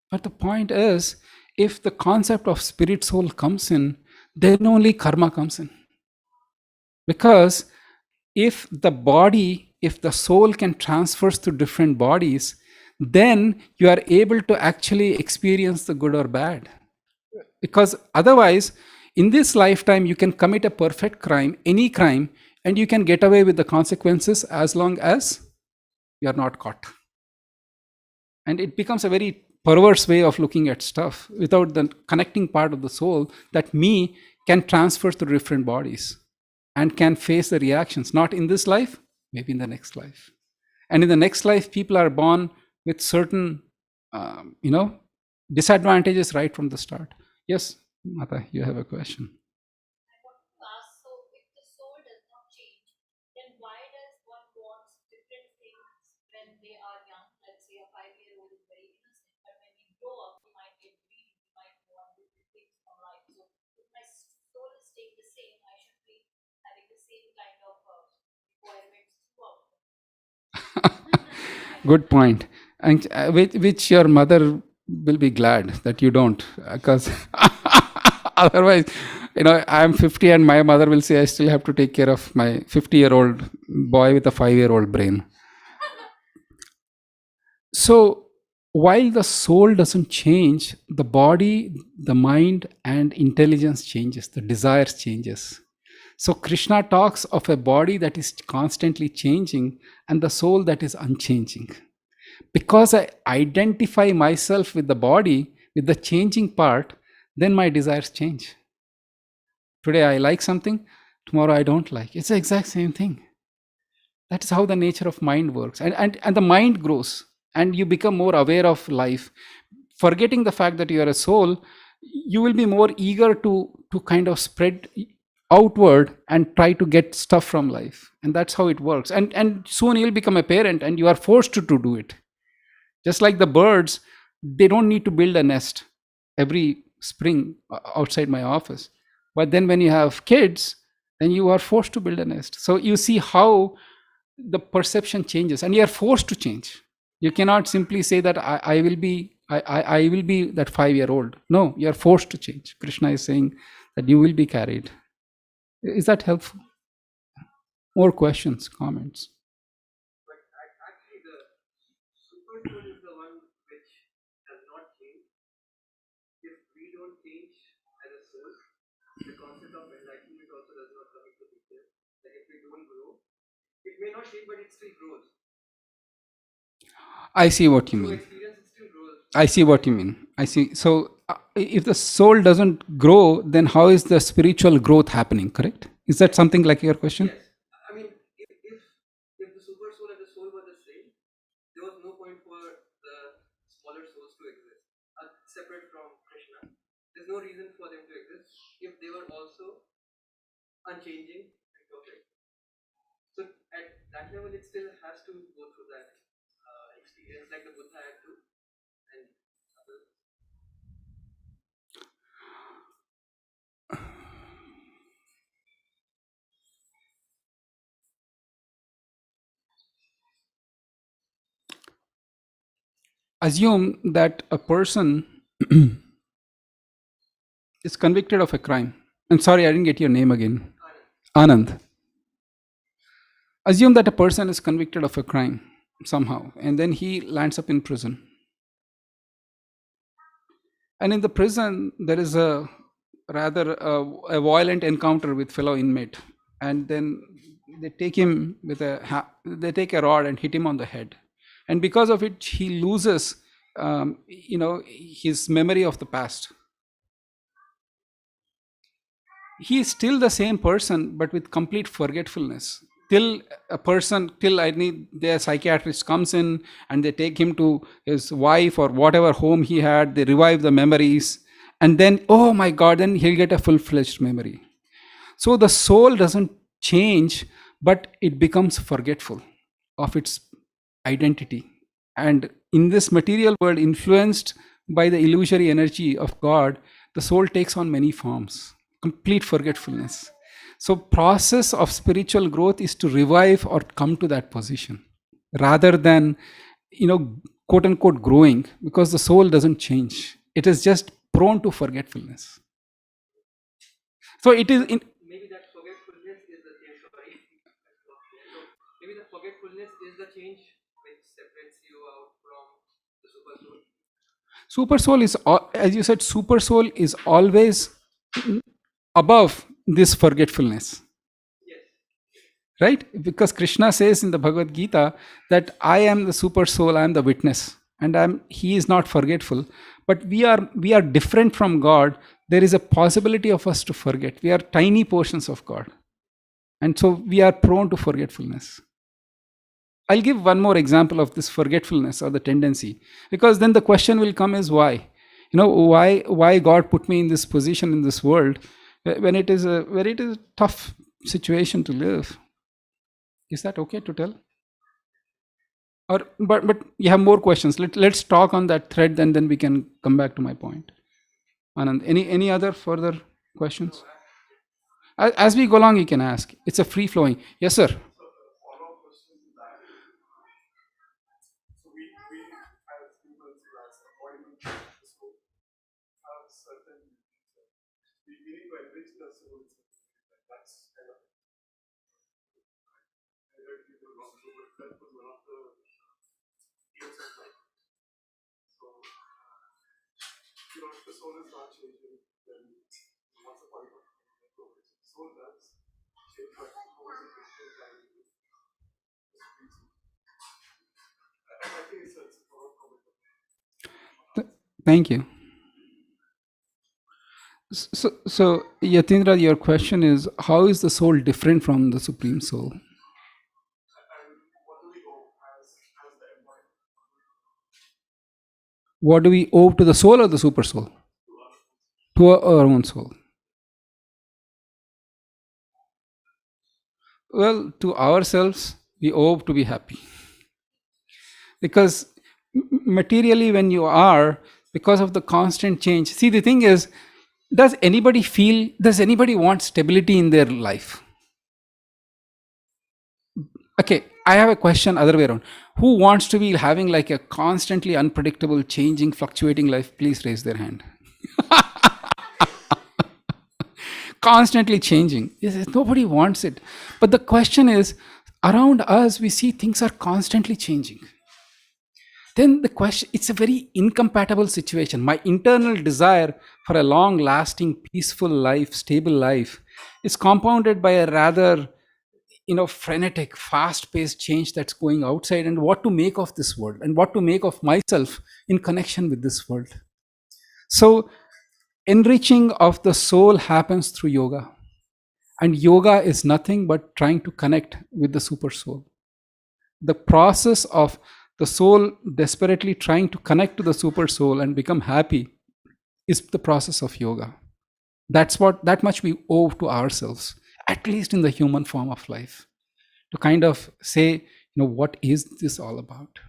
But the point is, if the concept of spirit soul comes in, then only karma comes in. Because if the soul can transfer to different bodies, then you are able to actually experience the good or bad. Because otherwise, in this lifetime, you can commit a perfect crime, any crime, and you can get away with the consequences as long as you are not caught. And it becomes a very perverse way of looking at stuff without the connecting part of the soul that me can transfer to different bodies and can face the reactions, not in this life, maybe in the next life. And in the next life, people are born with certain, disadvantages right from the start. Yes, Mata, you have a question. So if the soul does not change, then why does one want different things when they are young? Let's say a 5-year-old is very innocent, but when we grow up, we might get greedy, we might want different things from life. So if my soul is staying the same, I should be having the same kind of requirements throughout. Good point. And which your mother will be glad that you don't, because otherwise, I'm 50 and my mother will say I still have to take care of my 50-year-old boy with a 5-year-old brain. So while the soul doesn't change, the body, the mind, and intelligence changes, the desires changes. So Krishna talks of a body that is constantly changing and the soul that is unchanging. Because I identify myself with the body, with the changing part, then my desires change. Today I like something, tomorrow I don't like. It's the exact same thing. That is how the nature of mind works. And the mind grows and you become more aware of life. Forgetting the fact that you are a soul, you will be more eager to kind of spread outward and try to get stuff from life. And that's how it works. And soon you'll become a parent and you are forced to do it. Just like the birds, they don't need to build a nest every spring outside my office. But then when you have kids, then you are forced to build a nest. So you see how the perception changes and you are forced to change. You cannot simply say that I will be that 5-year-old. No, you are forced to change. Krishna is saying that you will be carried. Is that helpful? More questions, comments? Actually, the super soul is the one which does not change. If we don't change as a soul, the concept of enlightenment also does not come into picture. Like if we don't grow, it may not change, but it still grows. I see what you mean. Experience, it still grows. I see what you mean. I see. So if the soul doesn't grow, then how is the spiritual growth happening, correct? Is that something like your question? Yes. I mean, if the super soul and the soul were the same, there was no point for the smaller souls to exist. A separate no reason for them to exist if they were also unchanging and perfect. So at that level, it still has to go through that experience like the Buddha had to, and others. Assume that a person is convicted of a crime. I'm sorry, I didn't get your name again. Anand. Assume that a person is convicted of a crime somehow, and then he lands up in prison. And in the prison, there is a rather a violent encounter with fellow inmate, and then they take him with they take a rod and hit him on the head, and because of it, he loses, his memory of the past. He is still the same person, but with complete forgetfulness. Till their psychiatrist comes in and they take him to his wife or whatever home he had, they revive the memories, and then, oh my God, then he'll get a full-fledged memory. So the soul doesn't change, but it becomes forgetful of its identity. And in this material world, influenced by the illusory energy of God, the soul takes on many forms, complete forgetfulness. So process of spiritual growth is to revive or come to that position rather than, quote unquote, growing, because the soul doesn't change. It is just prone to forgetfulness. So it is in, maybe that forgetfulness is the change. Sorry. Maybe the forgetfulness is the change which separates you out from the super soul. super soul is, as you said, super soul is always above this forgetfulness. Yes. Right? Because Krishna says in the Bhagavad Gita that I am the super soul, I am the witness, and he is not forgetful. But we are different from God. There is a possibility of us to forget. We are tiny portions of God. And so we are prone to forgetfulness. I'll give one more example of this forgetfulness or the tendency, because then the question will come is why? Why God put me in this position in this world when it is a tough situation to live? Is that okay to tell? Or but you have more questions. Let's talk on that thread, and then we can come back to my point. Anand, any other further questions? As we go along, you can ask. It's a free flowing. Yes, sir. The soul is not changing, then what's the point of progress? The soul does change, but over a different time. I think it's a broad comment. Thank you. So Yatindra, your question is, how is the soul different from the Supreme Soul? What do we owe to the soul or the super soul? To our own soul. Well, to ourselves, we owe to be happy. Because materially, when you are, because of the constant change, see, the thing is, does anybody want stability in their life? Okay, I have a question other way around. Who wants to be having like a constantly unpredictable, changing, fluctuating life? Please raise their hand. Constantly changing. Yes, nobody wants it. But the question is, around us, we see things are constantly changing. Then the question, it's a very incompatible situation. My internal desire for a long lasting, peaceful life, stable life is compounded by a rather frenetic, fast-paced change that's going outside, and what to make of this world and what to make of myself in connection with this world. So enriching of the soul happens through yoga, and yoga is nothing but trying to connect with the super soul. The process of the soul desperately trying to connect to the super soul and become happy is the process of yoga. That much we owe to ourselves, at least in the human form of life, to kind of say, what is this all about?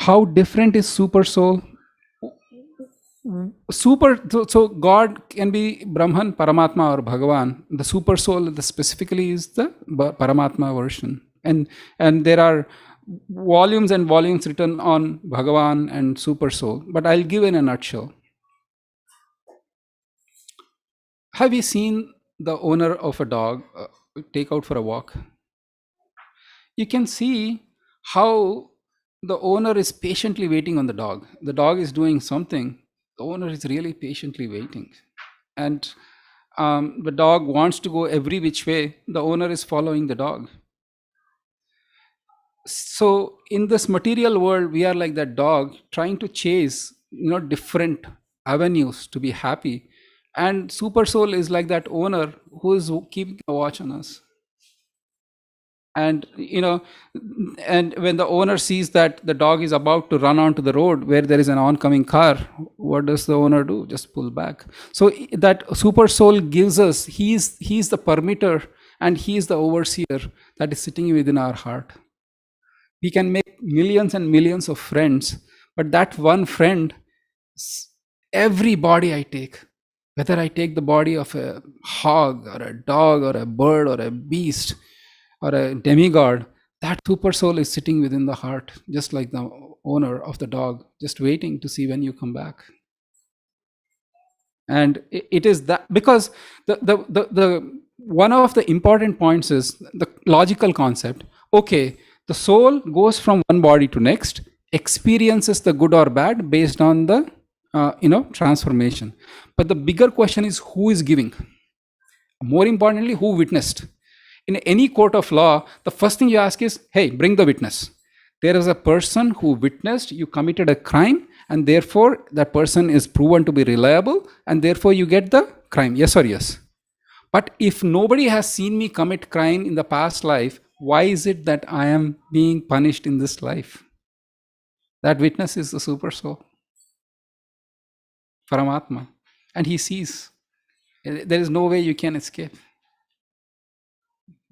How different is super soul? So God can be Brahman, Paramatma, or Bhagavan. The super soul, specifically, is the Paramatma version, and there are volumes and volumes written on Bhagavan and super soul. But I'll give in a nutshell. Have you seen the owner of a dog take out for a walk? You can see how the owner is patiently waiting on the dog. The dog is doing something. The owner is really patiently waiting. And the dog wants to go every which way. The owner is following the dog. So in this material world, we are like that dog trying to chase, different avenues to be happy. And super soul is like that owner who is keeping a watch on us. And and when the owner sees that the dog is about to run onto the road where there is an oncoming car, what does the owner do? Just pull back. So that super soul gives us, he's the permitter and he is the overseer that is sitting within our heart. We can make millions and millions of friends, but that one friend, every body I take, whether I take the body of a hog or a dog or a bird or a beast or a demigod, that super soul is sitting within the heart, just like the owner of the dog, just waiting to see when you come back. And it is that, because the one of the important points is the logical concept. Okay, the soul goes from one body to next, experiences the good or bad based on the transformation. But the bigger question is, who is giving? More importantly, who witnessed? In any court of law, the first thing you ask is, hey, bring the witness. There is a person who witnessed you committed a crime, and therefore that person is proven to be reliable, and therefore you get the crime, yes or yes. But if nobody has seen me commit crime in the past life, why is it that I am being punished in this life? That witness is the super soul, Paramatma, and he sees. There is no way you can escape.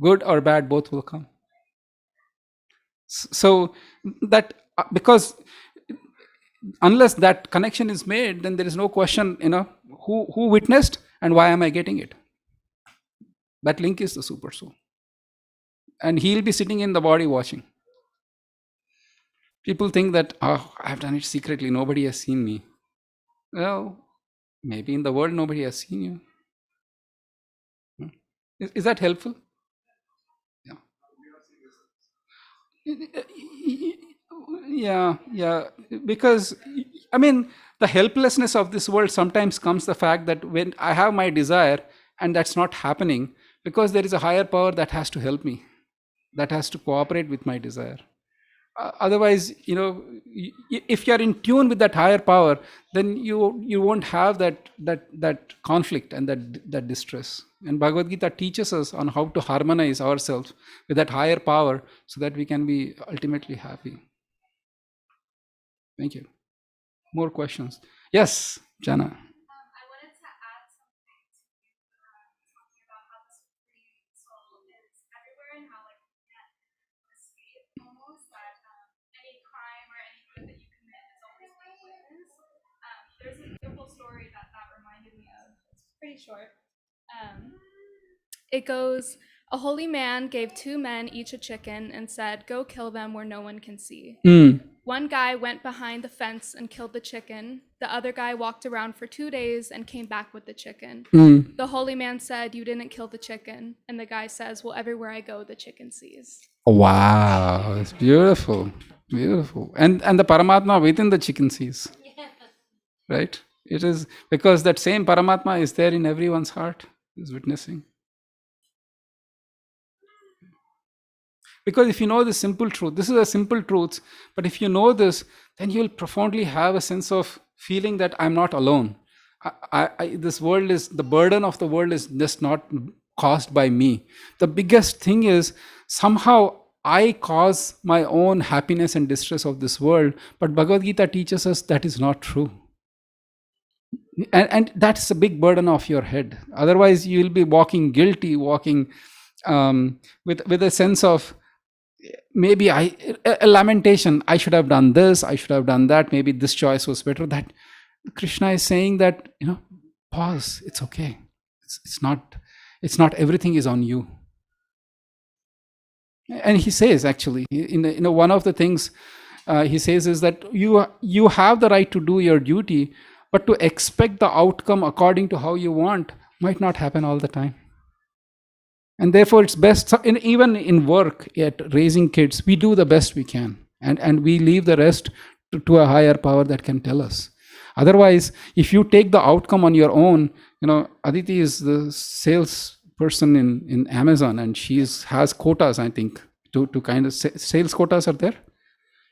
Good or bad, both will come. So that, because unless that connection is made, then there is no question, who witnessed and why am I getting it? That link is the super soul. And he'll be sitting in the body watching. People think that, I've done it secretly, nobody has seen me. Well, maybe in the world nobody has seen you. Is that helpful? Yeah. Yeah, because the helplessness of this world sometimes comes the fact that when I have my desire and that's not happening, because there is a higher power that has to help me, that has to cooperate with my desire. Otherwise, if you're in tune with that higher power, then you won't have that conflict and that distress. And Bhagavad Gita teaches us on how to harmonize ourselves with that higher power so that we can be ultimately happy. Thank you. More questions? Yes, Jana. I wanted to add something to talking about how the spirit soul is everywhere and how like you can't escape almost that any crime or any good that you commit is always being witnessed. There's a beautiful story that reminded me of. It's pretty short. It goes, a holy man gave 2 men each a chicken and said, go kill them where no one can see. One guy went behind the fence and killed the chicken. The other guy walked around for 2 days and came back with the chicken. The holy man said, you didn't kill the chicken. And the guy says, well, everywhere I go, the chicken sees. Wow, it's beautiful. Beautiful. And the Paramatma within the chicken sees. Right? It is because that same Paramatma is there in everyone's heart, is witnessing. Because if you know the simple truth, this is a simple truth, but if you know this, then you'll profoundly have a sense of feeling that I'm not alone. This world is, the burden of the world is just not caused by me. The biggest thing is somehow I cause my own happiness and distress of this world. But Bhagavad Gita teaches us that is not true. And that's a big burden off your head. Otherwise, you will be walking guilty, walking with a sense of maybe a lamentation. I should have done this, I should have done that. Maybe this choice was better. That Krishna is saying that, pause. It's okay. It's not everything is on you. And he says, actually, in one of the things he says is that you have the right to do your duty, but to expect the outcome according to how you want might not happen all the time. And therefore, it's best, even in work, at raising kids, we do the best we can. And we leave the rest to a higher power that can tell us. Otherwise, if you take the outcome on your own, Aditi is the salesperson in Amazon, and she has quotas, I think, to kind of sales quotas are there.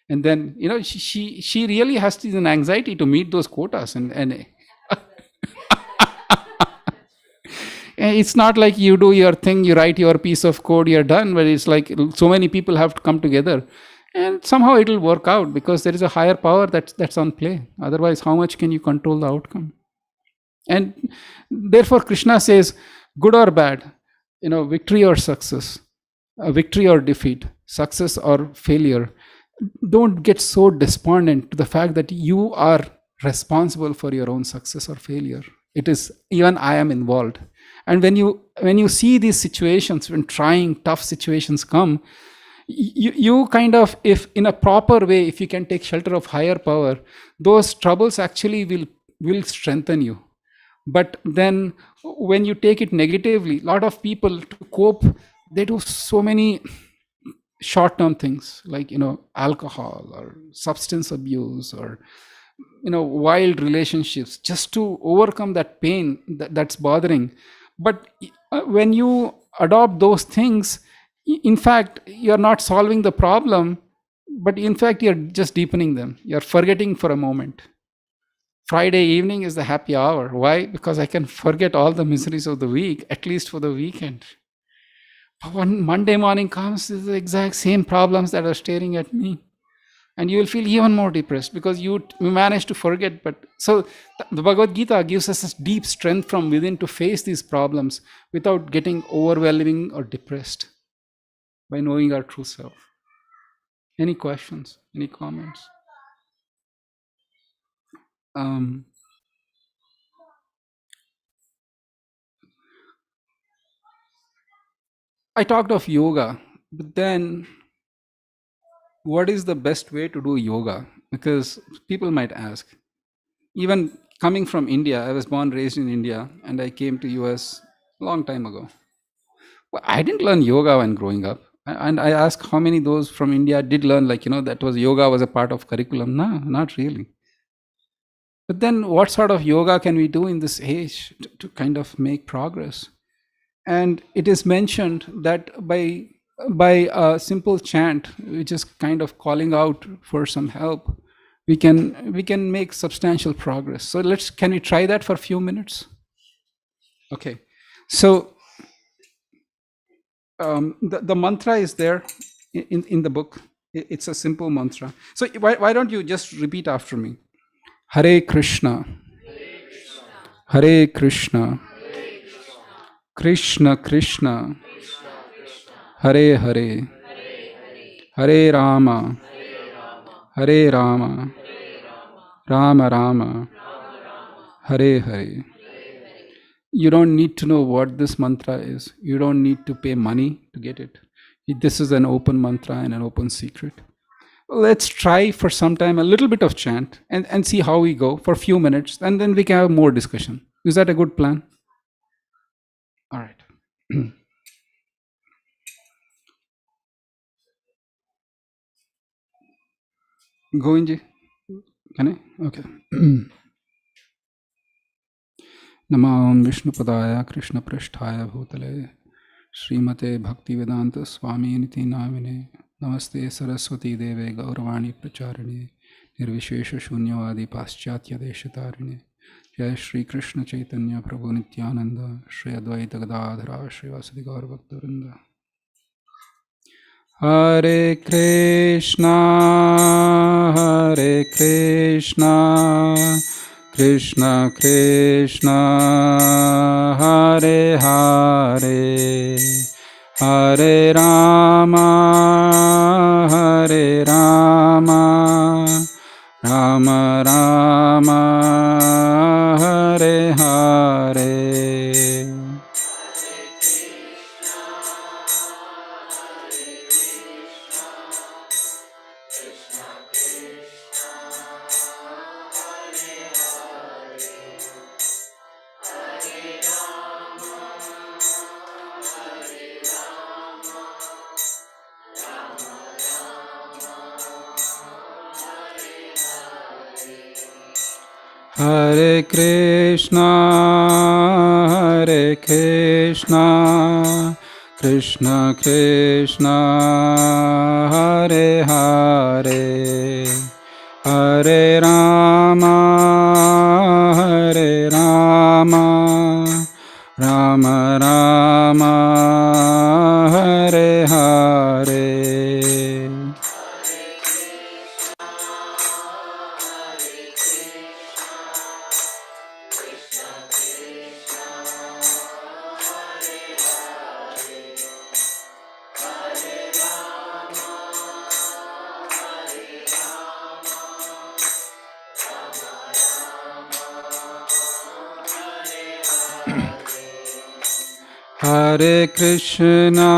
And then, she really has an anxiety to meet those quotas. And it's not like you do your thing, you write your piece of code, you're done, but it's like so many people have to come together. And somehow it'll work out because there is a higher power that's on play. Otherwise, how much can you control the outcome? And therefore, Krishna says, good or bad, victory or success, victory or defeat, success or failure, don't get so despondent to the fact that you are responsible for your own success or failure. It is, even I am involved. And when you see these situations, when trying tough situations come, you kind of, if in a proper way, if you can take shelter of higher power, those troubles actually will strengthen you. But then when you take it negatively, a lot of people, to cope, they do so many short-term things like alcohol or substance abuse or wild relationships, just to overcome that pain that's bothering. But when you adopt those things, in fact, you're not solving the problem, but in fact, you're just deepening them. You're forgetting for a moment. Friday evening is the happy hour. Why? Because I can forget all the miseries of the week, at least for the weekend. But when Monday morning comes, it's the exact same problems that are staring at me. And you will feel even more depressed because you managed to forget. But so the Bhagavad Gita gives us this deep strength from within to face these problems without getting overwhelming or depressed, by knowing our true self. Any questions? Any comments? I talked of yoga, but then what is the best way to do yoga? Because people might ask. Even coming from India, I was born, raised in India, and I came to US a long time ago. Well, I didn't learn yoga when growing up. And I asked how many those from India did learn, that was yoga was a part of curriculum. No, not really. But then what sort of yoga can we do in this age to kind of make progress? And it is mentioned that by a simple chant, which is kind of calling out for some help, we can make substantial progress. So can we try that for a few minutes? Okay. So the mantra is there in the book. It's a simple mantra. So why don't you just repeat after me? Hare Krishna, Hare Krishna, Krishna Krishna, Hare Hare, Hare Rama, Hare Rama, Rama Rama, Hare Hare. You don't need to know what this mantra is. You don't need to pay money to get it. This is an open mantra and an open secret. Let's try for some time a little bit of chant and see how we go for a few minutes, and then we can have more discussion. Is that a good plan? All right. Govinji, can I? Okay. Namam Vishnu Padaya Krishna Prasthaya Bhutale Srimate Bhaktivedanta Swami Niti Namine Namaste Saraswati Deve Gauravani Pracharine Nirvishesha Shunyavadi Paschatya Deshatarine Jai Shri Krishna Chaitanya Prabhu Nityananda Shri Advaita Gadadhara Shri Vasadi Gaura Bhakta Vrinda Hare Krishna, Hare Krishna, Krishna Krishna, Hare Hare, Hare Rama, Hare Rama, Rama Rama, Hare Hare. Hare Krishna, Hare Krishna, Krishna Krishna, Hare Hare, Hare Rama, Hare Rama, Rama Rama, Hare Hare. Hare Krishna,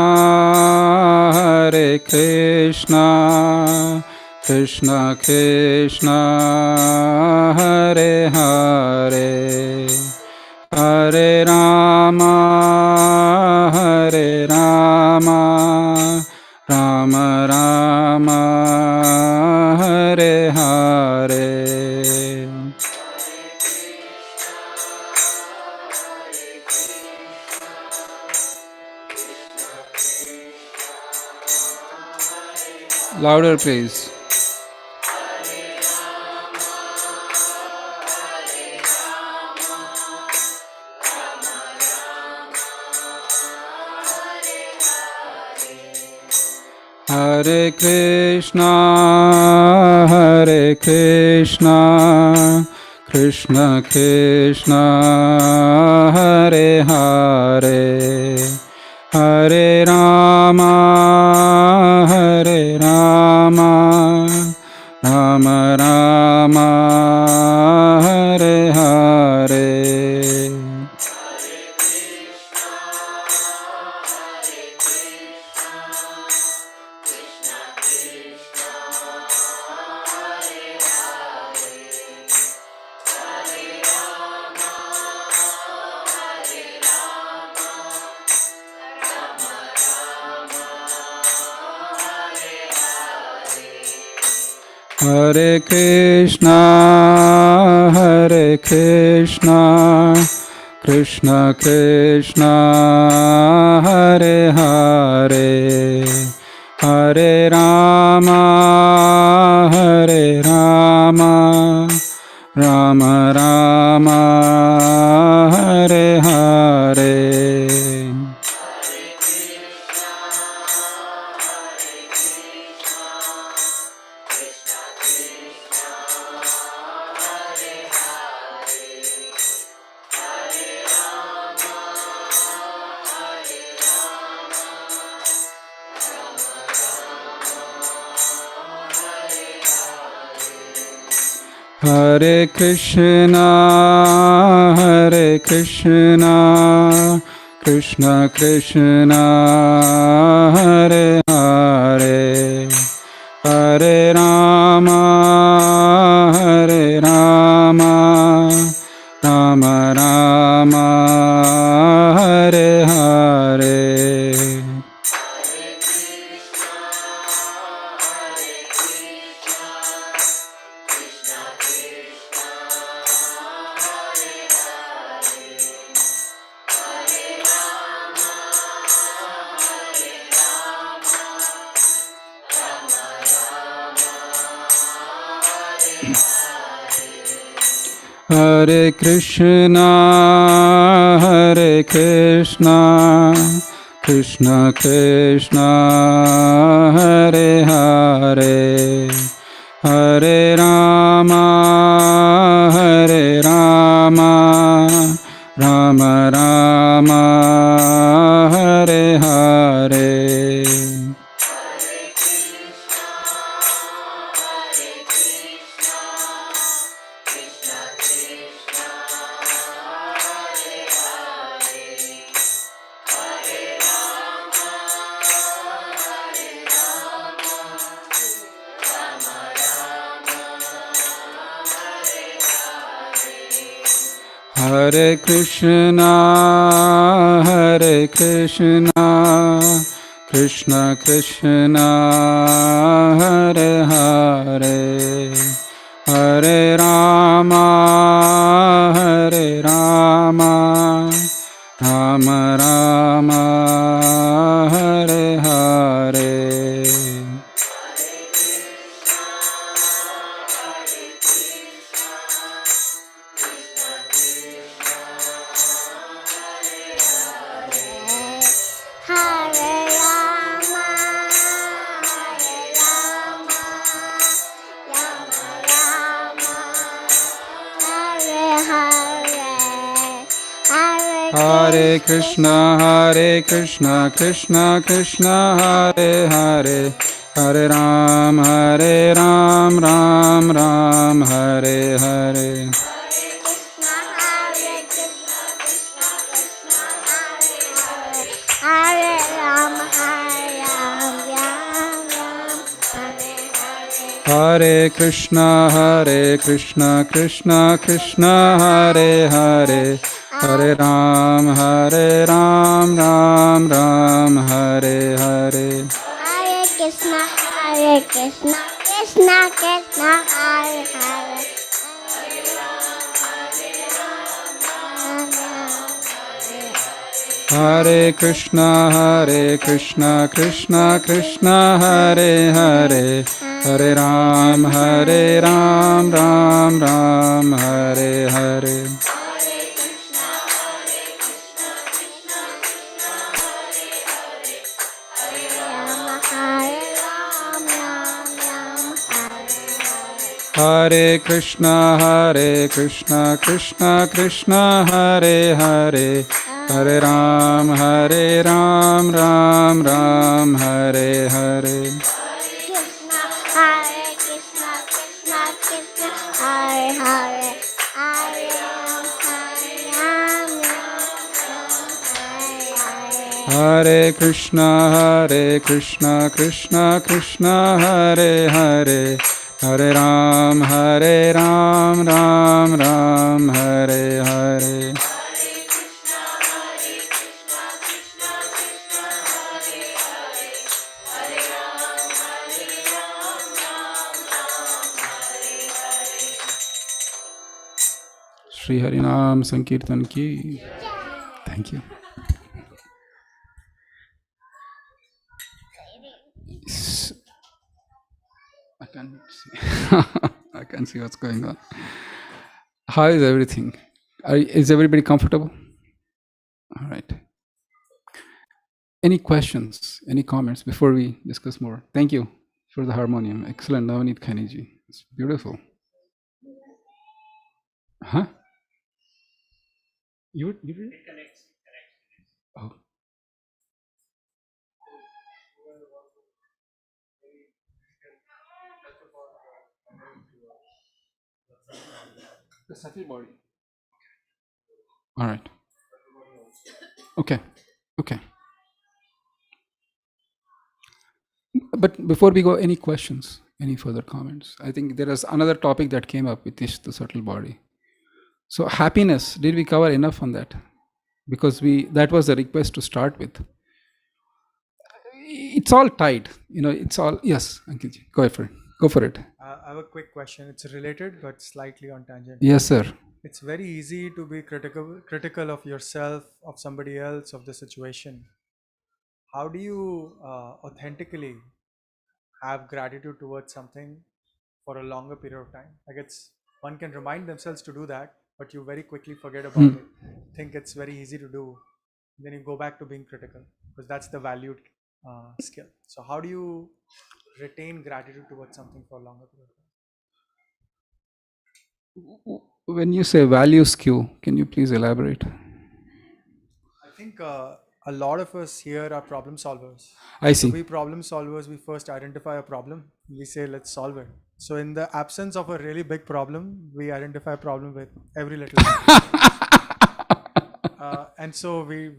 Hare Krishna, Krishna Krishna, Hare Hare, Hare Rama, Hare Rama, Rama Rama, Hare Hare. Louder, please. Hare Krishna, Hare Krishna, Krishna Krishna, Hare Hare, Hare Rama, Hare Rama, Rama Rama, Hare Hare. Hare Krishna, Hare Krishna, Krishna Krishna, Hare Hare, Hare Rama, Hare Rama, Rama Rama, Hare Hare. Hare Krishna, Hare Krishna, Krishna Krishna, Hare Hare, Hare Rama, Hare Rama, Rama Rama, Hare Hare. Hare Krishna, Hare Krishna, Krishna Krishna Hare Hare Hare Rama Rama Rama Hare Hare Hare Krishna, Krishna Krishna, Hare Hare, Hare Rama, Rama Rama, Hare Hare. Hare Rama, Hare Rama, Rama Rama, Hare Hare, Hare Krishna, Krishna Krishna, Hare Hare, Hare Ram, Ram Ram, Hare Hare. Krishna, Hare Krishna, Krishna Krishna, Hare Hare, Hare Rama, Ram Ram, Hare Hare. Hare Krishna, Krishna Krishna, Hare Hare, Hare Ram, Ram Ram, Hare Hare. Hare Krishna, Krishna Krishna, Hare Hare. Hare Krishna, Krishna Krishna, Hare Hare, Hare Ram, Ram Ram, Hare Hare. Hare Krishna, Krishna Krishna, Hare Hare, Hare Ram, Ram Ram, Hare Hare. Krishna, Hare Krishna, Krishna Krishna, Hare Hare, Hare Ram, Ram Ram, Hare Hare. Hare Krishna, Krishna Krishna, Hare Hare, Hare Ram, Ram Ram, Hare Hare. Shri Harinam Sankirtan ki. Thank you. I can see. I can see what's going on. How is everything? Is everybody comfortable? All right. Any questions? Any comments before we discuss more? Thank you for the harmonium. Excellent, Navneet Khaniji. It's beautiful. Huh? You did? Oh. The subtle body. All right. Okay. Okay. But before we go, any questions? Any further comments? I think there is another topic that came up with this, the subtle body. So happiness, did we cover enough on that? Because that was the request to start with. It's all tied. It's all, yes, Ankilji, go for it. Go for it. I have a quick question. It's related but slightly on tangent. Yes, sir. It's very easy to be critical of yourself, of somebody else, of the situation. How do you authentically have gratitude towards something for a longer period of time? Like one can remind themselves to do that, but you very quickly forget about it. Think it's very easy to do. Then you go back to being critical. because that's the valued skill. So how do you retain gratitude towards something for a longer period of time? When you say value skill, can you please elaborate? I think a lot of us here are problem solvers. I So see. we problem solvers, we first identify a problem, we say let's solve it. So in the absence of a really big problem, we identify a problem with every little thing. And so we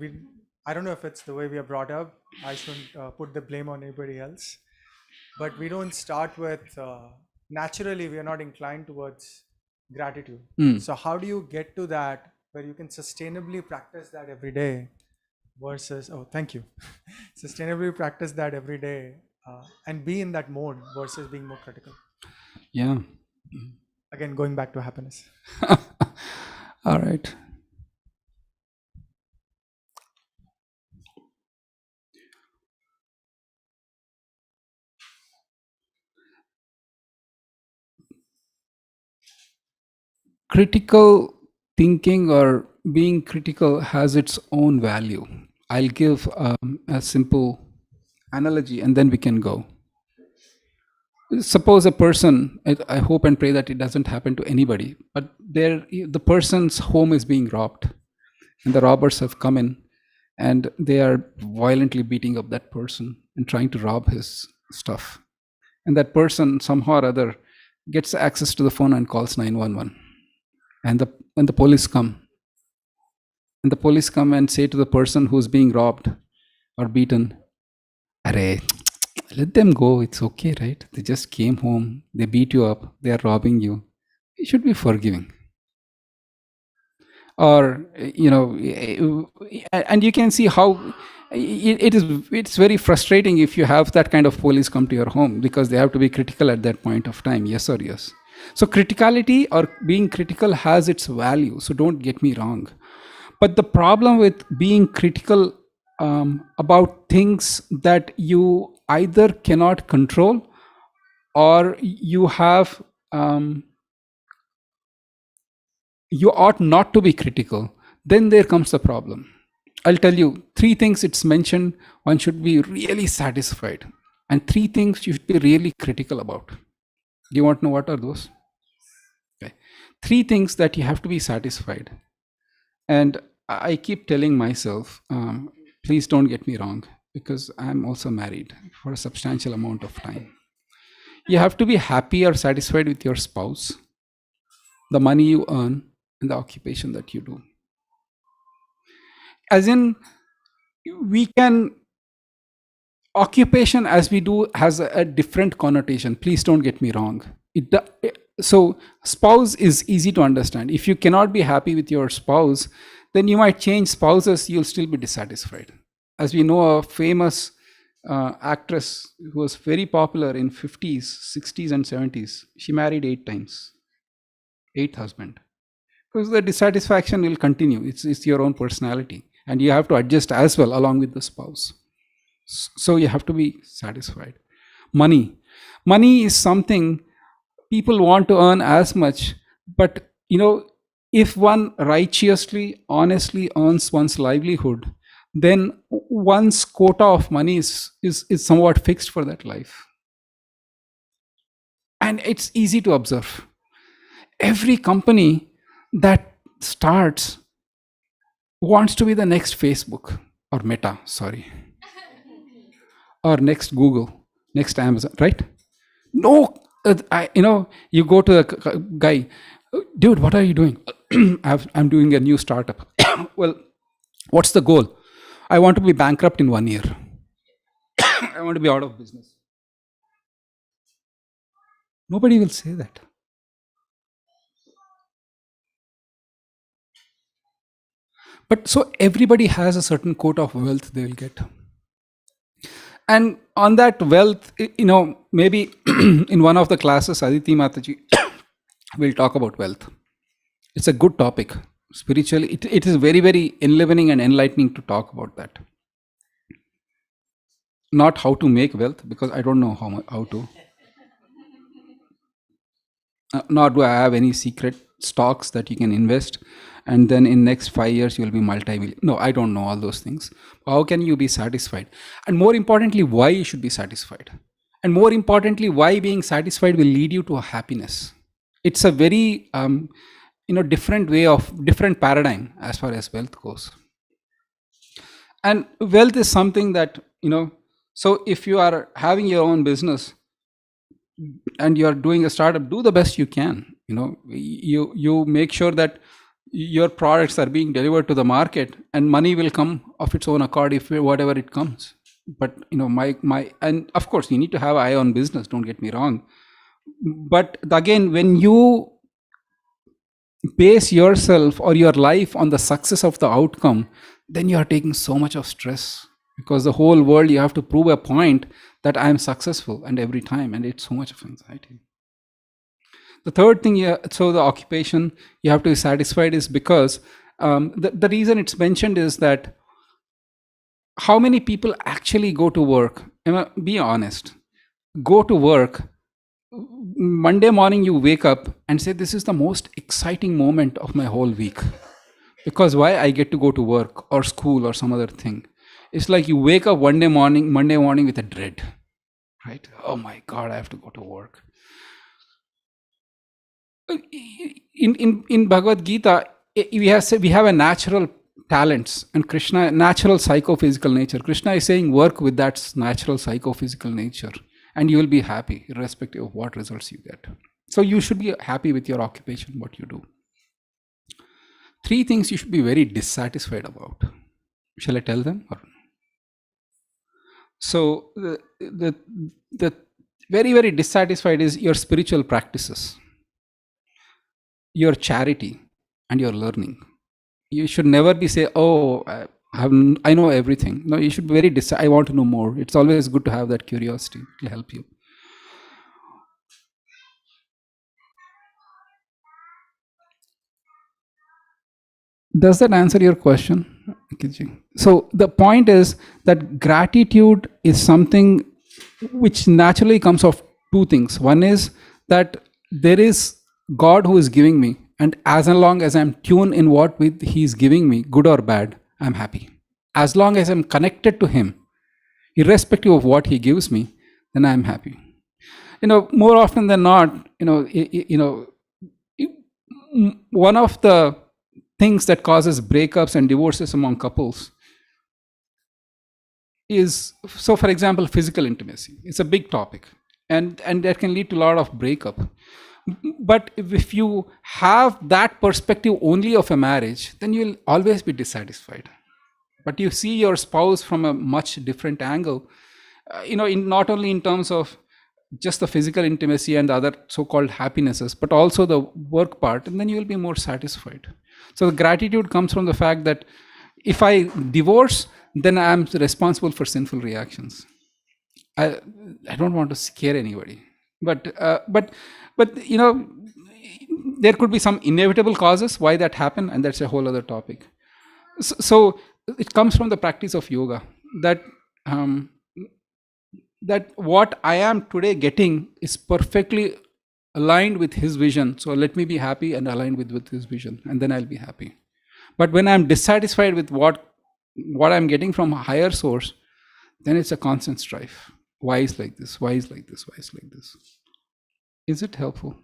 I don't know if it's the way we are brought up. I shouldn't put the blame on anybody else, but we don't start with naturally we are not inclined towards gratitude. So how do you get to that where you can sustainably practice that every day versus thank you sustainably practice that every day and be in that mode versus being more critical? Yeah. Again, going back to happiness. All right. Critical thinking or being critical has its own value. I'll give a simple analogy and then we can go. Suppose a person, I hope and pray that it doesn't happen to anybody, but the person's home is being robbed and the robbers have come in and they are violently beating up that person and trying to rob his stuff. And that person somehow or other gets access to the phone and calls 911. And when the police come, and say to the person who's being robbed or beaten, "Arey, let them go, it's okay, right? They just came home, they beat you up, they are robbing you. You should be forgiving." Or, and you can see how it's very frustrating if you have that kind of police come to your home because they have to be critical at that point of time, yes or yes. So criticality or being critical has its value, so don't get me wrong. But the problem with being critical about things that you either cannot control or you have, you ought not to be critical, then there comes the problem. I'll tell you 3 things it's mentioned one should be really satisfied, and 3 things you should be really critical about. Do you want to know what are those? Okay. 3 things that you have to be satisfied. And I keep telling myself, please don't get me wrong, because I'm also married for a substantial amount of time. You have to be happy or satisfied with your spouse, the money you earn, and the occupation that you do. As in, we can, occupation as we do has a different connotation. Please don't get me wrong. So spouse is easy to understand. If you cannot be happy with your spouse, then you might change spouses, you'll still be dissatisfied. As we know, a famous actress who was very popular in 50s, 60s and 70s, she married 8 times. 8th husband. Because the dissatisfaction will continue. It's your own personality. And you have to adjust as well along with the spouse. So you have to be satisfied. Money is something people want to earn as much, but if one righteously, honestly earns one's livelihood, then one's quota of money is somewhat fixed for that life. And it's easy to observe. Every company that starts wants to be the next Facebook or Meta, or next Google, next Amazon, right? No, you go to the guy, dude, what are you doing? I'm doing a new startup. Well, what's the goal? I want to be bankrupt in 1 year. I want to be out of business. Nobody will say that. But so everybody has a certain quota of wealth they will get. And on that wealth, maybe in one of the classes, Aditi Mataji will talk about wealth. It's a good topic. Spiritually, it is very, very enlivening and enlightening to talk about that. Not how to make wealth, because I don't know how to. Nor do I have any secret stocks that you can invest and then in next 5 years you'll be multi-million. No, I don't know all those things. How can you be satisfied? And more importantly, why you should be satisfied? And more importantly, why being satisfied will lead you to a happiness? It's a very different paradigm as far as wealth goes. And wealth is something that, so if you are having your own business and you are doing a startup, do the best you can. You make sure that your products are being delivered to the market, and money will come of its own accord if whatever it comes. But and of course you need to have eye on business, don't get me wrong. But again, when you base yourself or your life on the success of the outcome, then you are taking so much of stress, because the whole world you have to prove a point that I am successful, and every time, and it's so much of anxiety. The third thing, so the occupation you have to be satisfied is because the reason it's mentioned is that how many people actually go to work? Be honest. Go to work. Monday morning you wake up and say, this is the most exciting moment of my whole week. Because why? I get to go to work or school or some other thing. It's like you wake up Monday morning with a dread, right? Oh my God, I have to go to work. In Bhagavad Gita, we have a natural talents, and Krishna, natural psychophysical nature. Krishna is saying work with that natural psychophysical nature, and you will be happy irrespective of what results you get. So you should be happy with your occupation, what you do. 3 things you should be very dissatisfied about. Shall I tell them? So the very, very dissatisfied is your spiritual practices, your charity, and your learning. You should never be say, oh, I know everything. No, you should be very I want to know more. It's always good to have that curiosity. It will help you. Does that answer your question? So the point is that gratitude is something which naturally comes of 2 things. One is that there is God who is giving me, and as long as I'm tuned in what He is giving me, good or bad, I'm happy. As long as I'm connected to Him, irrespective of what He gives me, then I'm happy. More often than not, one of the things that causes breakups and divorces among couples is, so for example, physical intimacy. It's a big topic, and that can lead to a lot of breakup. But if you have that perspective only of a marriage, then you'll always be dissatisfied. But you see your spouse from a much different angle, not only in terms of just the physical intimacy and the other so-called happinesses, but also the work part, and then you will be more satisfied. So the gratitude comes from the fact that if I divorce, then I am responsible for sinful reactions. I don't want to scare anybody, but there could be some inevitable causes why that happened, and that's a whole other topic. So it comes from the practice of yoga, that what I am today getting is perfectly aligned with His vision. So let me be happy and aligned with His vision, and then I'll be happy. But when I'm dissatisfied with what I'm getting from a higher source, then it's a constant strife. Why is like this? Why is like this? Why is like this? Is it helpful?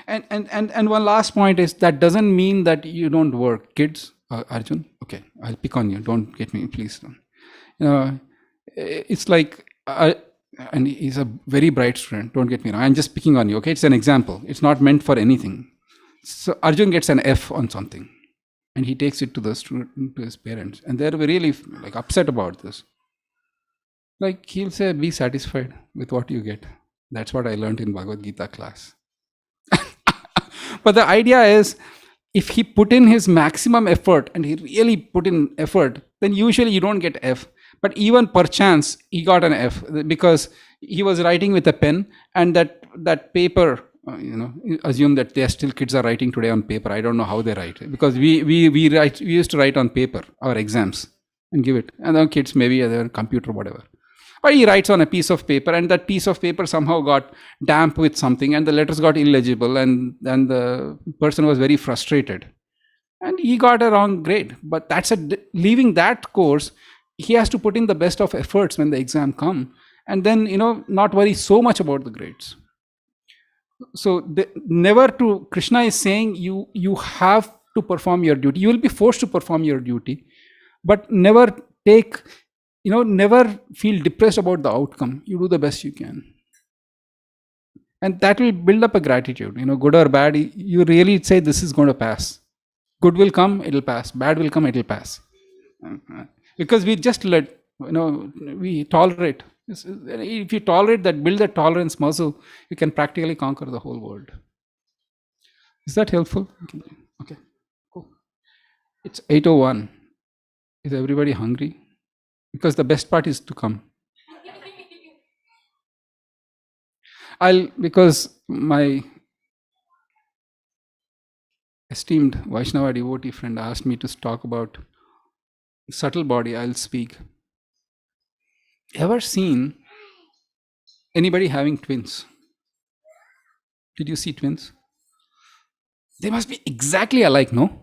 And one last point is, that doesn't mean that you don't work. Kids, Arjun, okay, I'll pick on you. Don't get me, please. It's like, and he's a very bright student, don't get me wrong. I'm just picking on you, okay? It's an example. It's not meant for anything. So Arjun gets an F on something, and he takes it to the student, to his parents, and they're really upset about this. He'll say, be satisfied with what you get. That's what I learned in Bhagavad Gita class. But the idea is, if he put in his maximum effort and he really put in effort, then usually you don't get F. But even perchance he got an F because he was writing with a pen, and that paper, assume that kids are writing today on paper. I don't know how they write, because we used to write on paper our exams and give it, and then kids maybe their computer, whatever. Or he writes on a piece of paper, and that piece of paper somehow got damp with something, and the letters got illegible, and the person was very frustrated. And he got a wrong grade. But leaving that course, he has to put in the best of efforts when the exam come, and then not worry so much about the grades. So Krishna is saying you have to perform your duty. You will be forced to perform your duty, but never feel depressed about the outcome. You do the best you can, and that will build up a gratitude. Good or bad, you really say this is going to pass. Good will come, it'll pass. Bad will come, it'll pass. Because we just we tolerate. If you tolerate that, build that tolerance muscle, you can practically conquer the whole world. Is that helpful? Okay, cool. It's 8:01. Is everybody hungry? Because the best part is to come. Because my esteemed Vaishnava devotee friend asked me to talk about subtle body, I'll speak. Ever seen anybody having twins? Did you see twins? They must be exactly alike, no?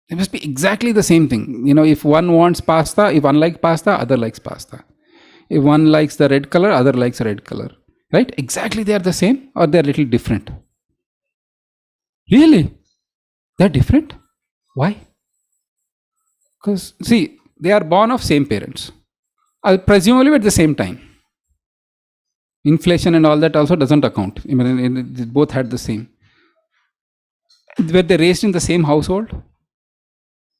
They must be exactly the same thing. If one wants pasta, if one likes pasta, other likes pasta. If one likes the red color, other likes red color. Right? Exactly they are the same, or they're a little different? Really? They're different? Why? Because, see, they are born of same parents. Presumably at the same time. Inflation and all that also doesn't account. They both had the same. Were they raised in the same household?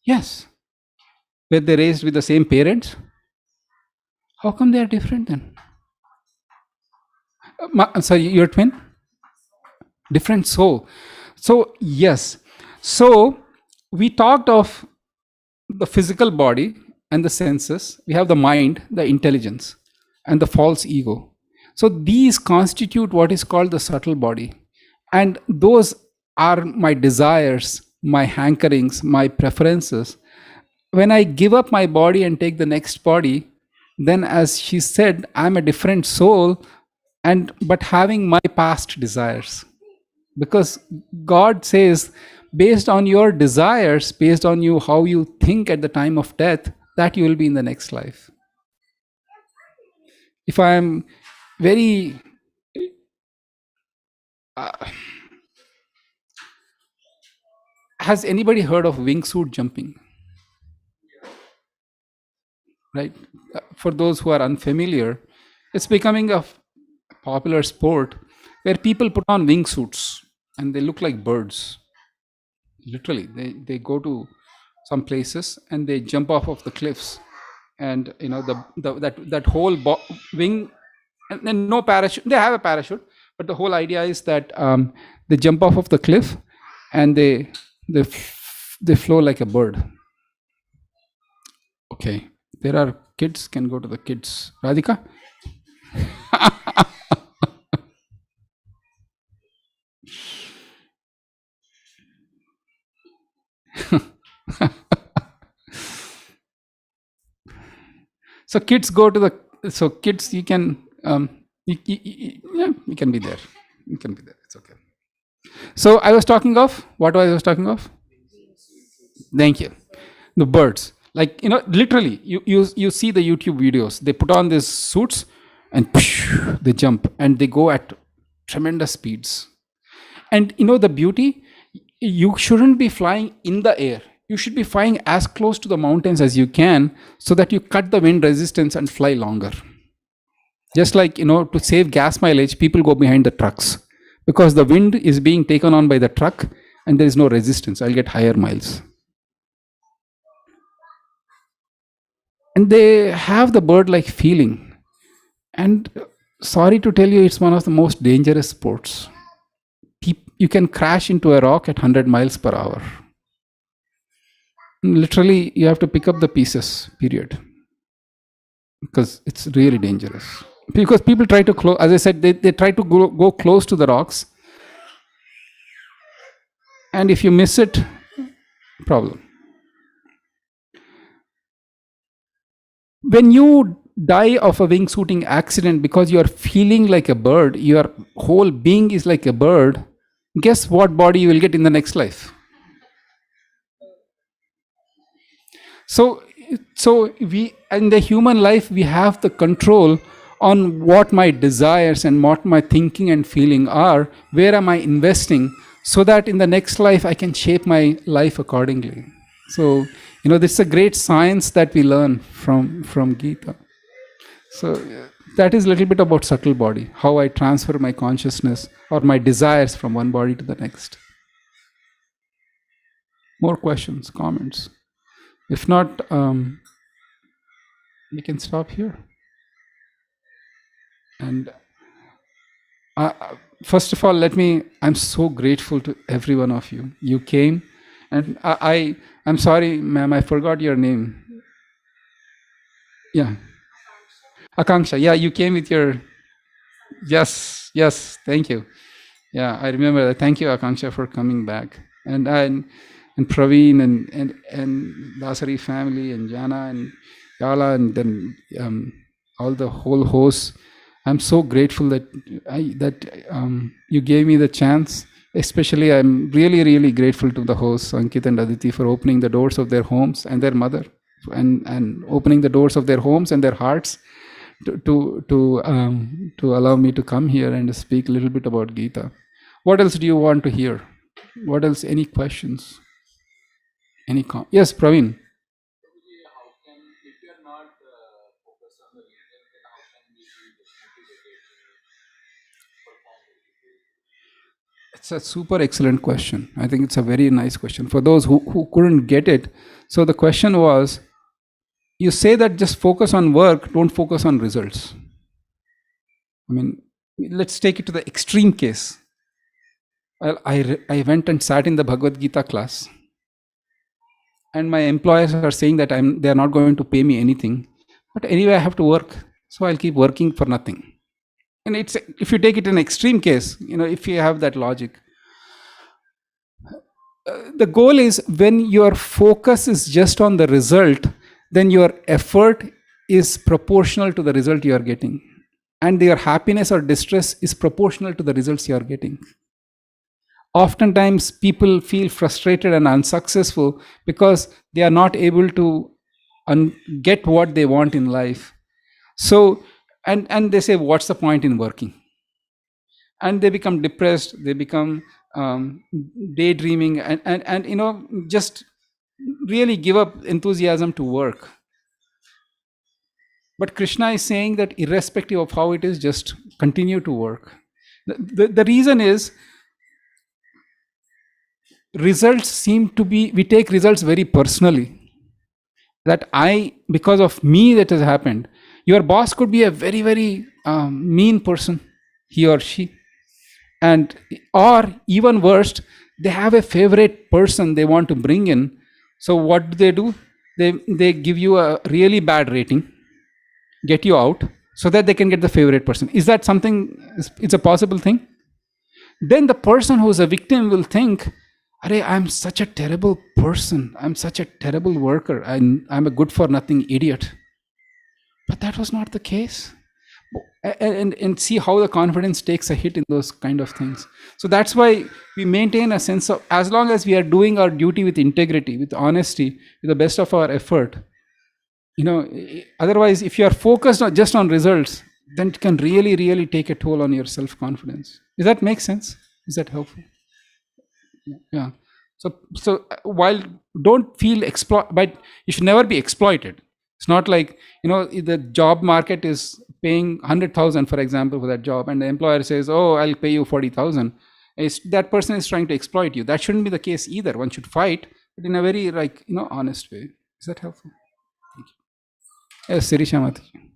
Yes. Were they raised with the same parents? How come they are different then? Sorry, your twin? Different soul. So, yes. So, we talked of the physical body and the senses. We have the mind, the intelligence, and the false ego. So, these constitute what is called the subtle body. And those are my desires, my hankerings, my preferences. When I give up my body and take the next body, then as she said, I'm a different soul, but having my past desires. Because God says, based on your desires, based on how you think at the time of death, that you will be in the next life. If I am very has anybody heard of wingsuit jumping? Right? For those who are unfamiliar, it's becoming a popular sport where people put on wingsuits and they look like birds. Literally, they go to some places and they jump off of the cliffs, and that whole wing, and no parachute. They have a parachute, but the whole idea is that they jump off of the cliff and they flow like a bird. Okay, there are kids, can go to the kids. Radhika? So kids go to kids, you can you can be there. You can be there. It's okay. So I was talking of what I was talking of. Thank you. The birds, like literally, you see the YouTube videos. They put on these suits and they jump and they go at tremendous speeds. And the beauty, you shouldn't be flying in the air. You should be flying as close to the mountains as you can, so that you cut the wind resistance and fly longer. Just like, to save gas mileage, people go behind the trucks, because the wind is being taken on by the truck and there is no resistance. I'll get higher miles. And they have the bird-like feeling. And sorry to tell you, it's one of the most dangerous sports. You can crash into a rock at 100 miles per hour. Literally, you have to pick up the pieces, period. Because it's really dangerous. Because people try to as I said, they try to go close to the rocks. And if you miss it, problem. When you die of a wingsuiting accident because you are feeling like a bird, your whole being is like a bird, guess what body you will get in the next life? So, we in the human life we have the control on what my desires and what my thinking and feeling are. Where am I investing so that in the next life I can shape my life accordingly? So, this is a great science that we learn from Gita. So that is a little bit about subtle body, how I transfer my consciousness or my desires from one body to the next. More questions, comments? If not, we can stop here. And first of all, I'm so grateful to every one of you. You came, and I'm sorry, ma'am, I forgot your name. Yeah. Akanksha. Yeah, you came with your, yes, thank you. Yeah, I remember that. Thank you, Akanksha, for coming back. And Praveen and Dasari family and Jana and Yala and then all the whole hosts. I'm so grateful that you gave me the chance. Especially, I'm really, really grateful to the hosts, Ankit and Aditi, for opening the doors of their homes and their mother, and opening the doors of their homes and their hearts to allow me to come here and speak a little bit about Gita. What else do you want to hear? What else? Any questions? Yes, Praveen. It's a super excellent question. I think it's a very nice question for those who couldn't get it. So the question was, you say that just focus on work, don't focus on results. I mean, let's take it to the extreme case. Well, I went and sat in the Bhagavad Gita class, and my employers are saying that they are not going to pay me anything, but anyway I have to work, so I'll keep working for nothing. And it's, if you take it in extreme case, if you have that logic, the goal is, when your focus is just on the result, then your effort is proportional to the result you are getting, and your happiness or distress is proportional to the results you are getting. Oftentimes people feel frustrated and unsuccessful because they are not able to get what they want in life. So, and they say, what's the point in working? And they become depressed, they become daydreaming, and just really give up enthusiasm to work. But Krishna is saying that irrespective of how it is, just continue to work. The reason is, results seem to be, we take results very personally. That because of me that has happened. Your boss could be a very, very mean person, he or she. And, or even worst, they have a favorite person they want to bring in. So what do? They give you a really bad rating, get you out, so that they can get the favorite person. Is that something, it's a possible thing? Then the person who is a victim will think, I'm such a terrible person, I'm such a terrible worker, I'm a good for nothing idiot. But that was not the case. And see how the confidence takes a hit in those kind of things. So that's why we maintain a sense of, as long as we are doing our duty with integrity, with honesty, with the best of our effort, otherwise if you are focused just on results, then it can really, really take a toll on your self-confidence. Does that make sense? Is that helpful? Yeah. So while don't feel but you should never be exploited. It's not like, the job market is paying 100,000, for example, for that job, and the employer says, oh, I'll pay you 40,000. That person is trying to exploit you. That shouldn't be the case either. One should fight, but in a very, honest way. Is that helpful? Thank you. Yes, Sirisha Mataji.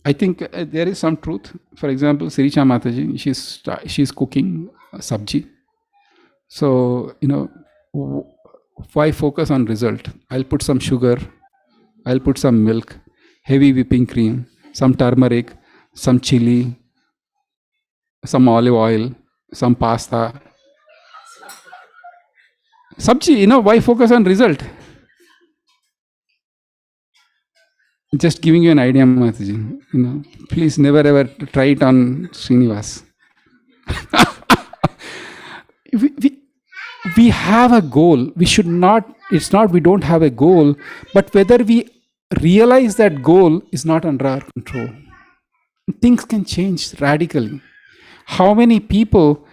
I think there is some truth. For example, Sirisha Mataji, she's cooking sabji. So, why focus on result? I'll put some sugar, I'll put some milk, heavy whipping cream, some turmeric, some chili, some olive oil, some pasta. Sabji, why focus on result? Just giving you an idea, Mataji. Please never ever try it on Srinivas. we have a goal. We should not, it's not we don't have a goal, but whether we realize that goal is not under our control. Things can change radically. How many people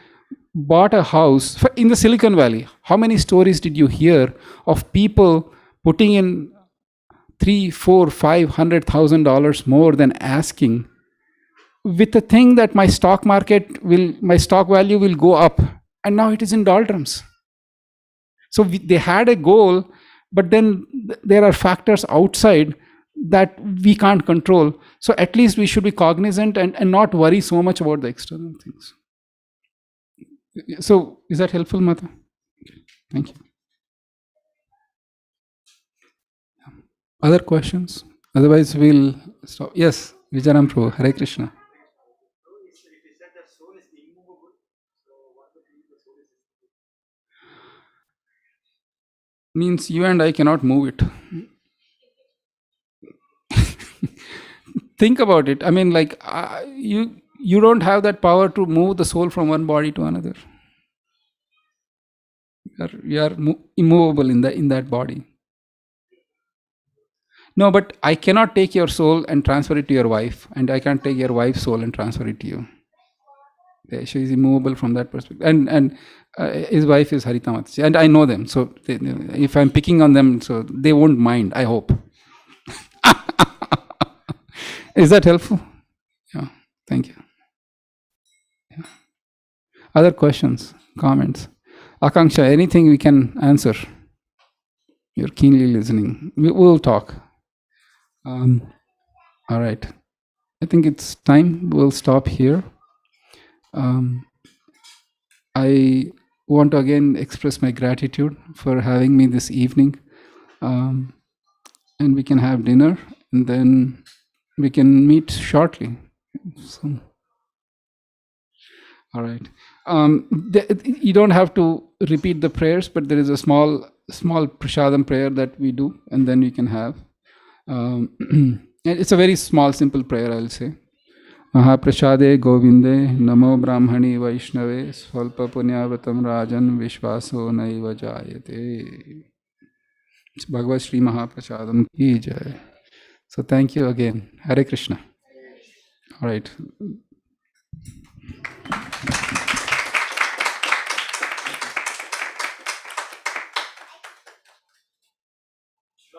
bought a house in the Silicon Valley? How many stories did you hear of people putting in $300,000, $400,000, $500,000 more than asking, with the thing that my stock value will go up, and now it is in doldrums. So they had a goal, but then there are factors outside that we can't control. So at least we should be cognizant and not worry so much about the external things. So is that helpful, Mata? Thank you. Other questions? Otherwise we'll stop. Yes, Vijaram Prabhu, Hare Krishna. Means you and I cannot move it. Think about it. I mean, like you don't have that power to move the soul from one body to another. You are immovable in that body. No, but I cannot take your soul and transfer it to your wife, and I can't take your wife's soul and transfer it to you. Yeah, she is immovable from that perspective. And his wife is Harita Mataji, and I know them. So if I'm picking on them, so they won't mind, I hope. Is that helpful? Yeah, thank you. Yeah. Other questions, comments? Akanksha, anything we can answer? You're keenly listening. We will talk. All right. I think it's time. We'll stop here. I want to again express my gratitude for having me this evening. And we can have dinner, and then we can meet shortly. So, all right. You don't have to repeat the prayers, but there is a small Prashadam prayer that we do, and then we can have. It's a very small, simple prayer, I'll say. Mahaprashade Govinde Namo Brahmani Vaishnave Svalpa Punyavatam Rajan Vishvaso Naiva Jayate. It's Bhagavad Sri Mahaprashadam Ki Jai. So thank you again. Hare Krishna. All right.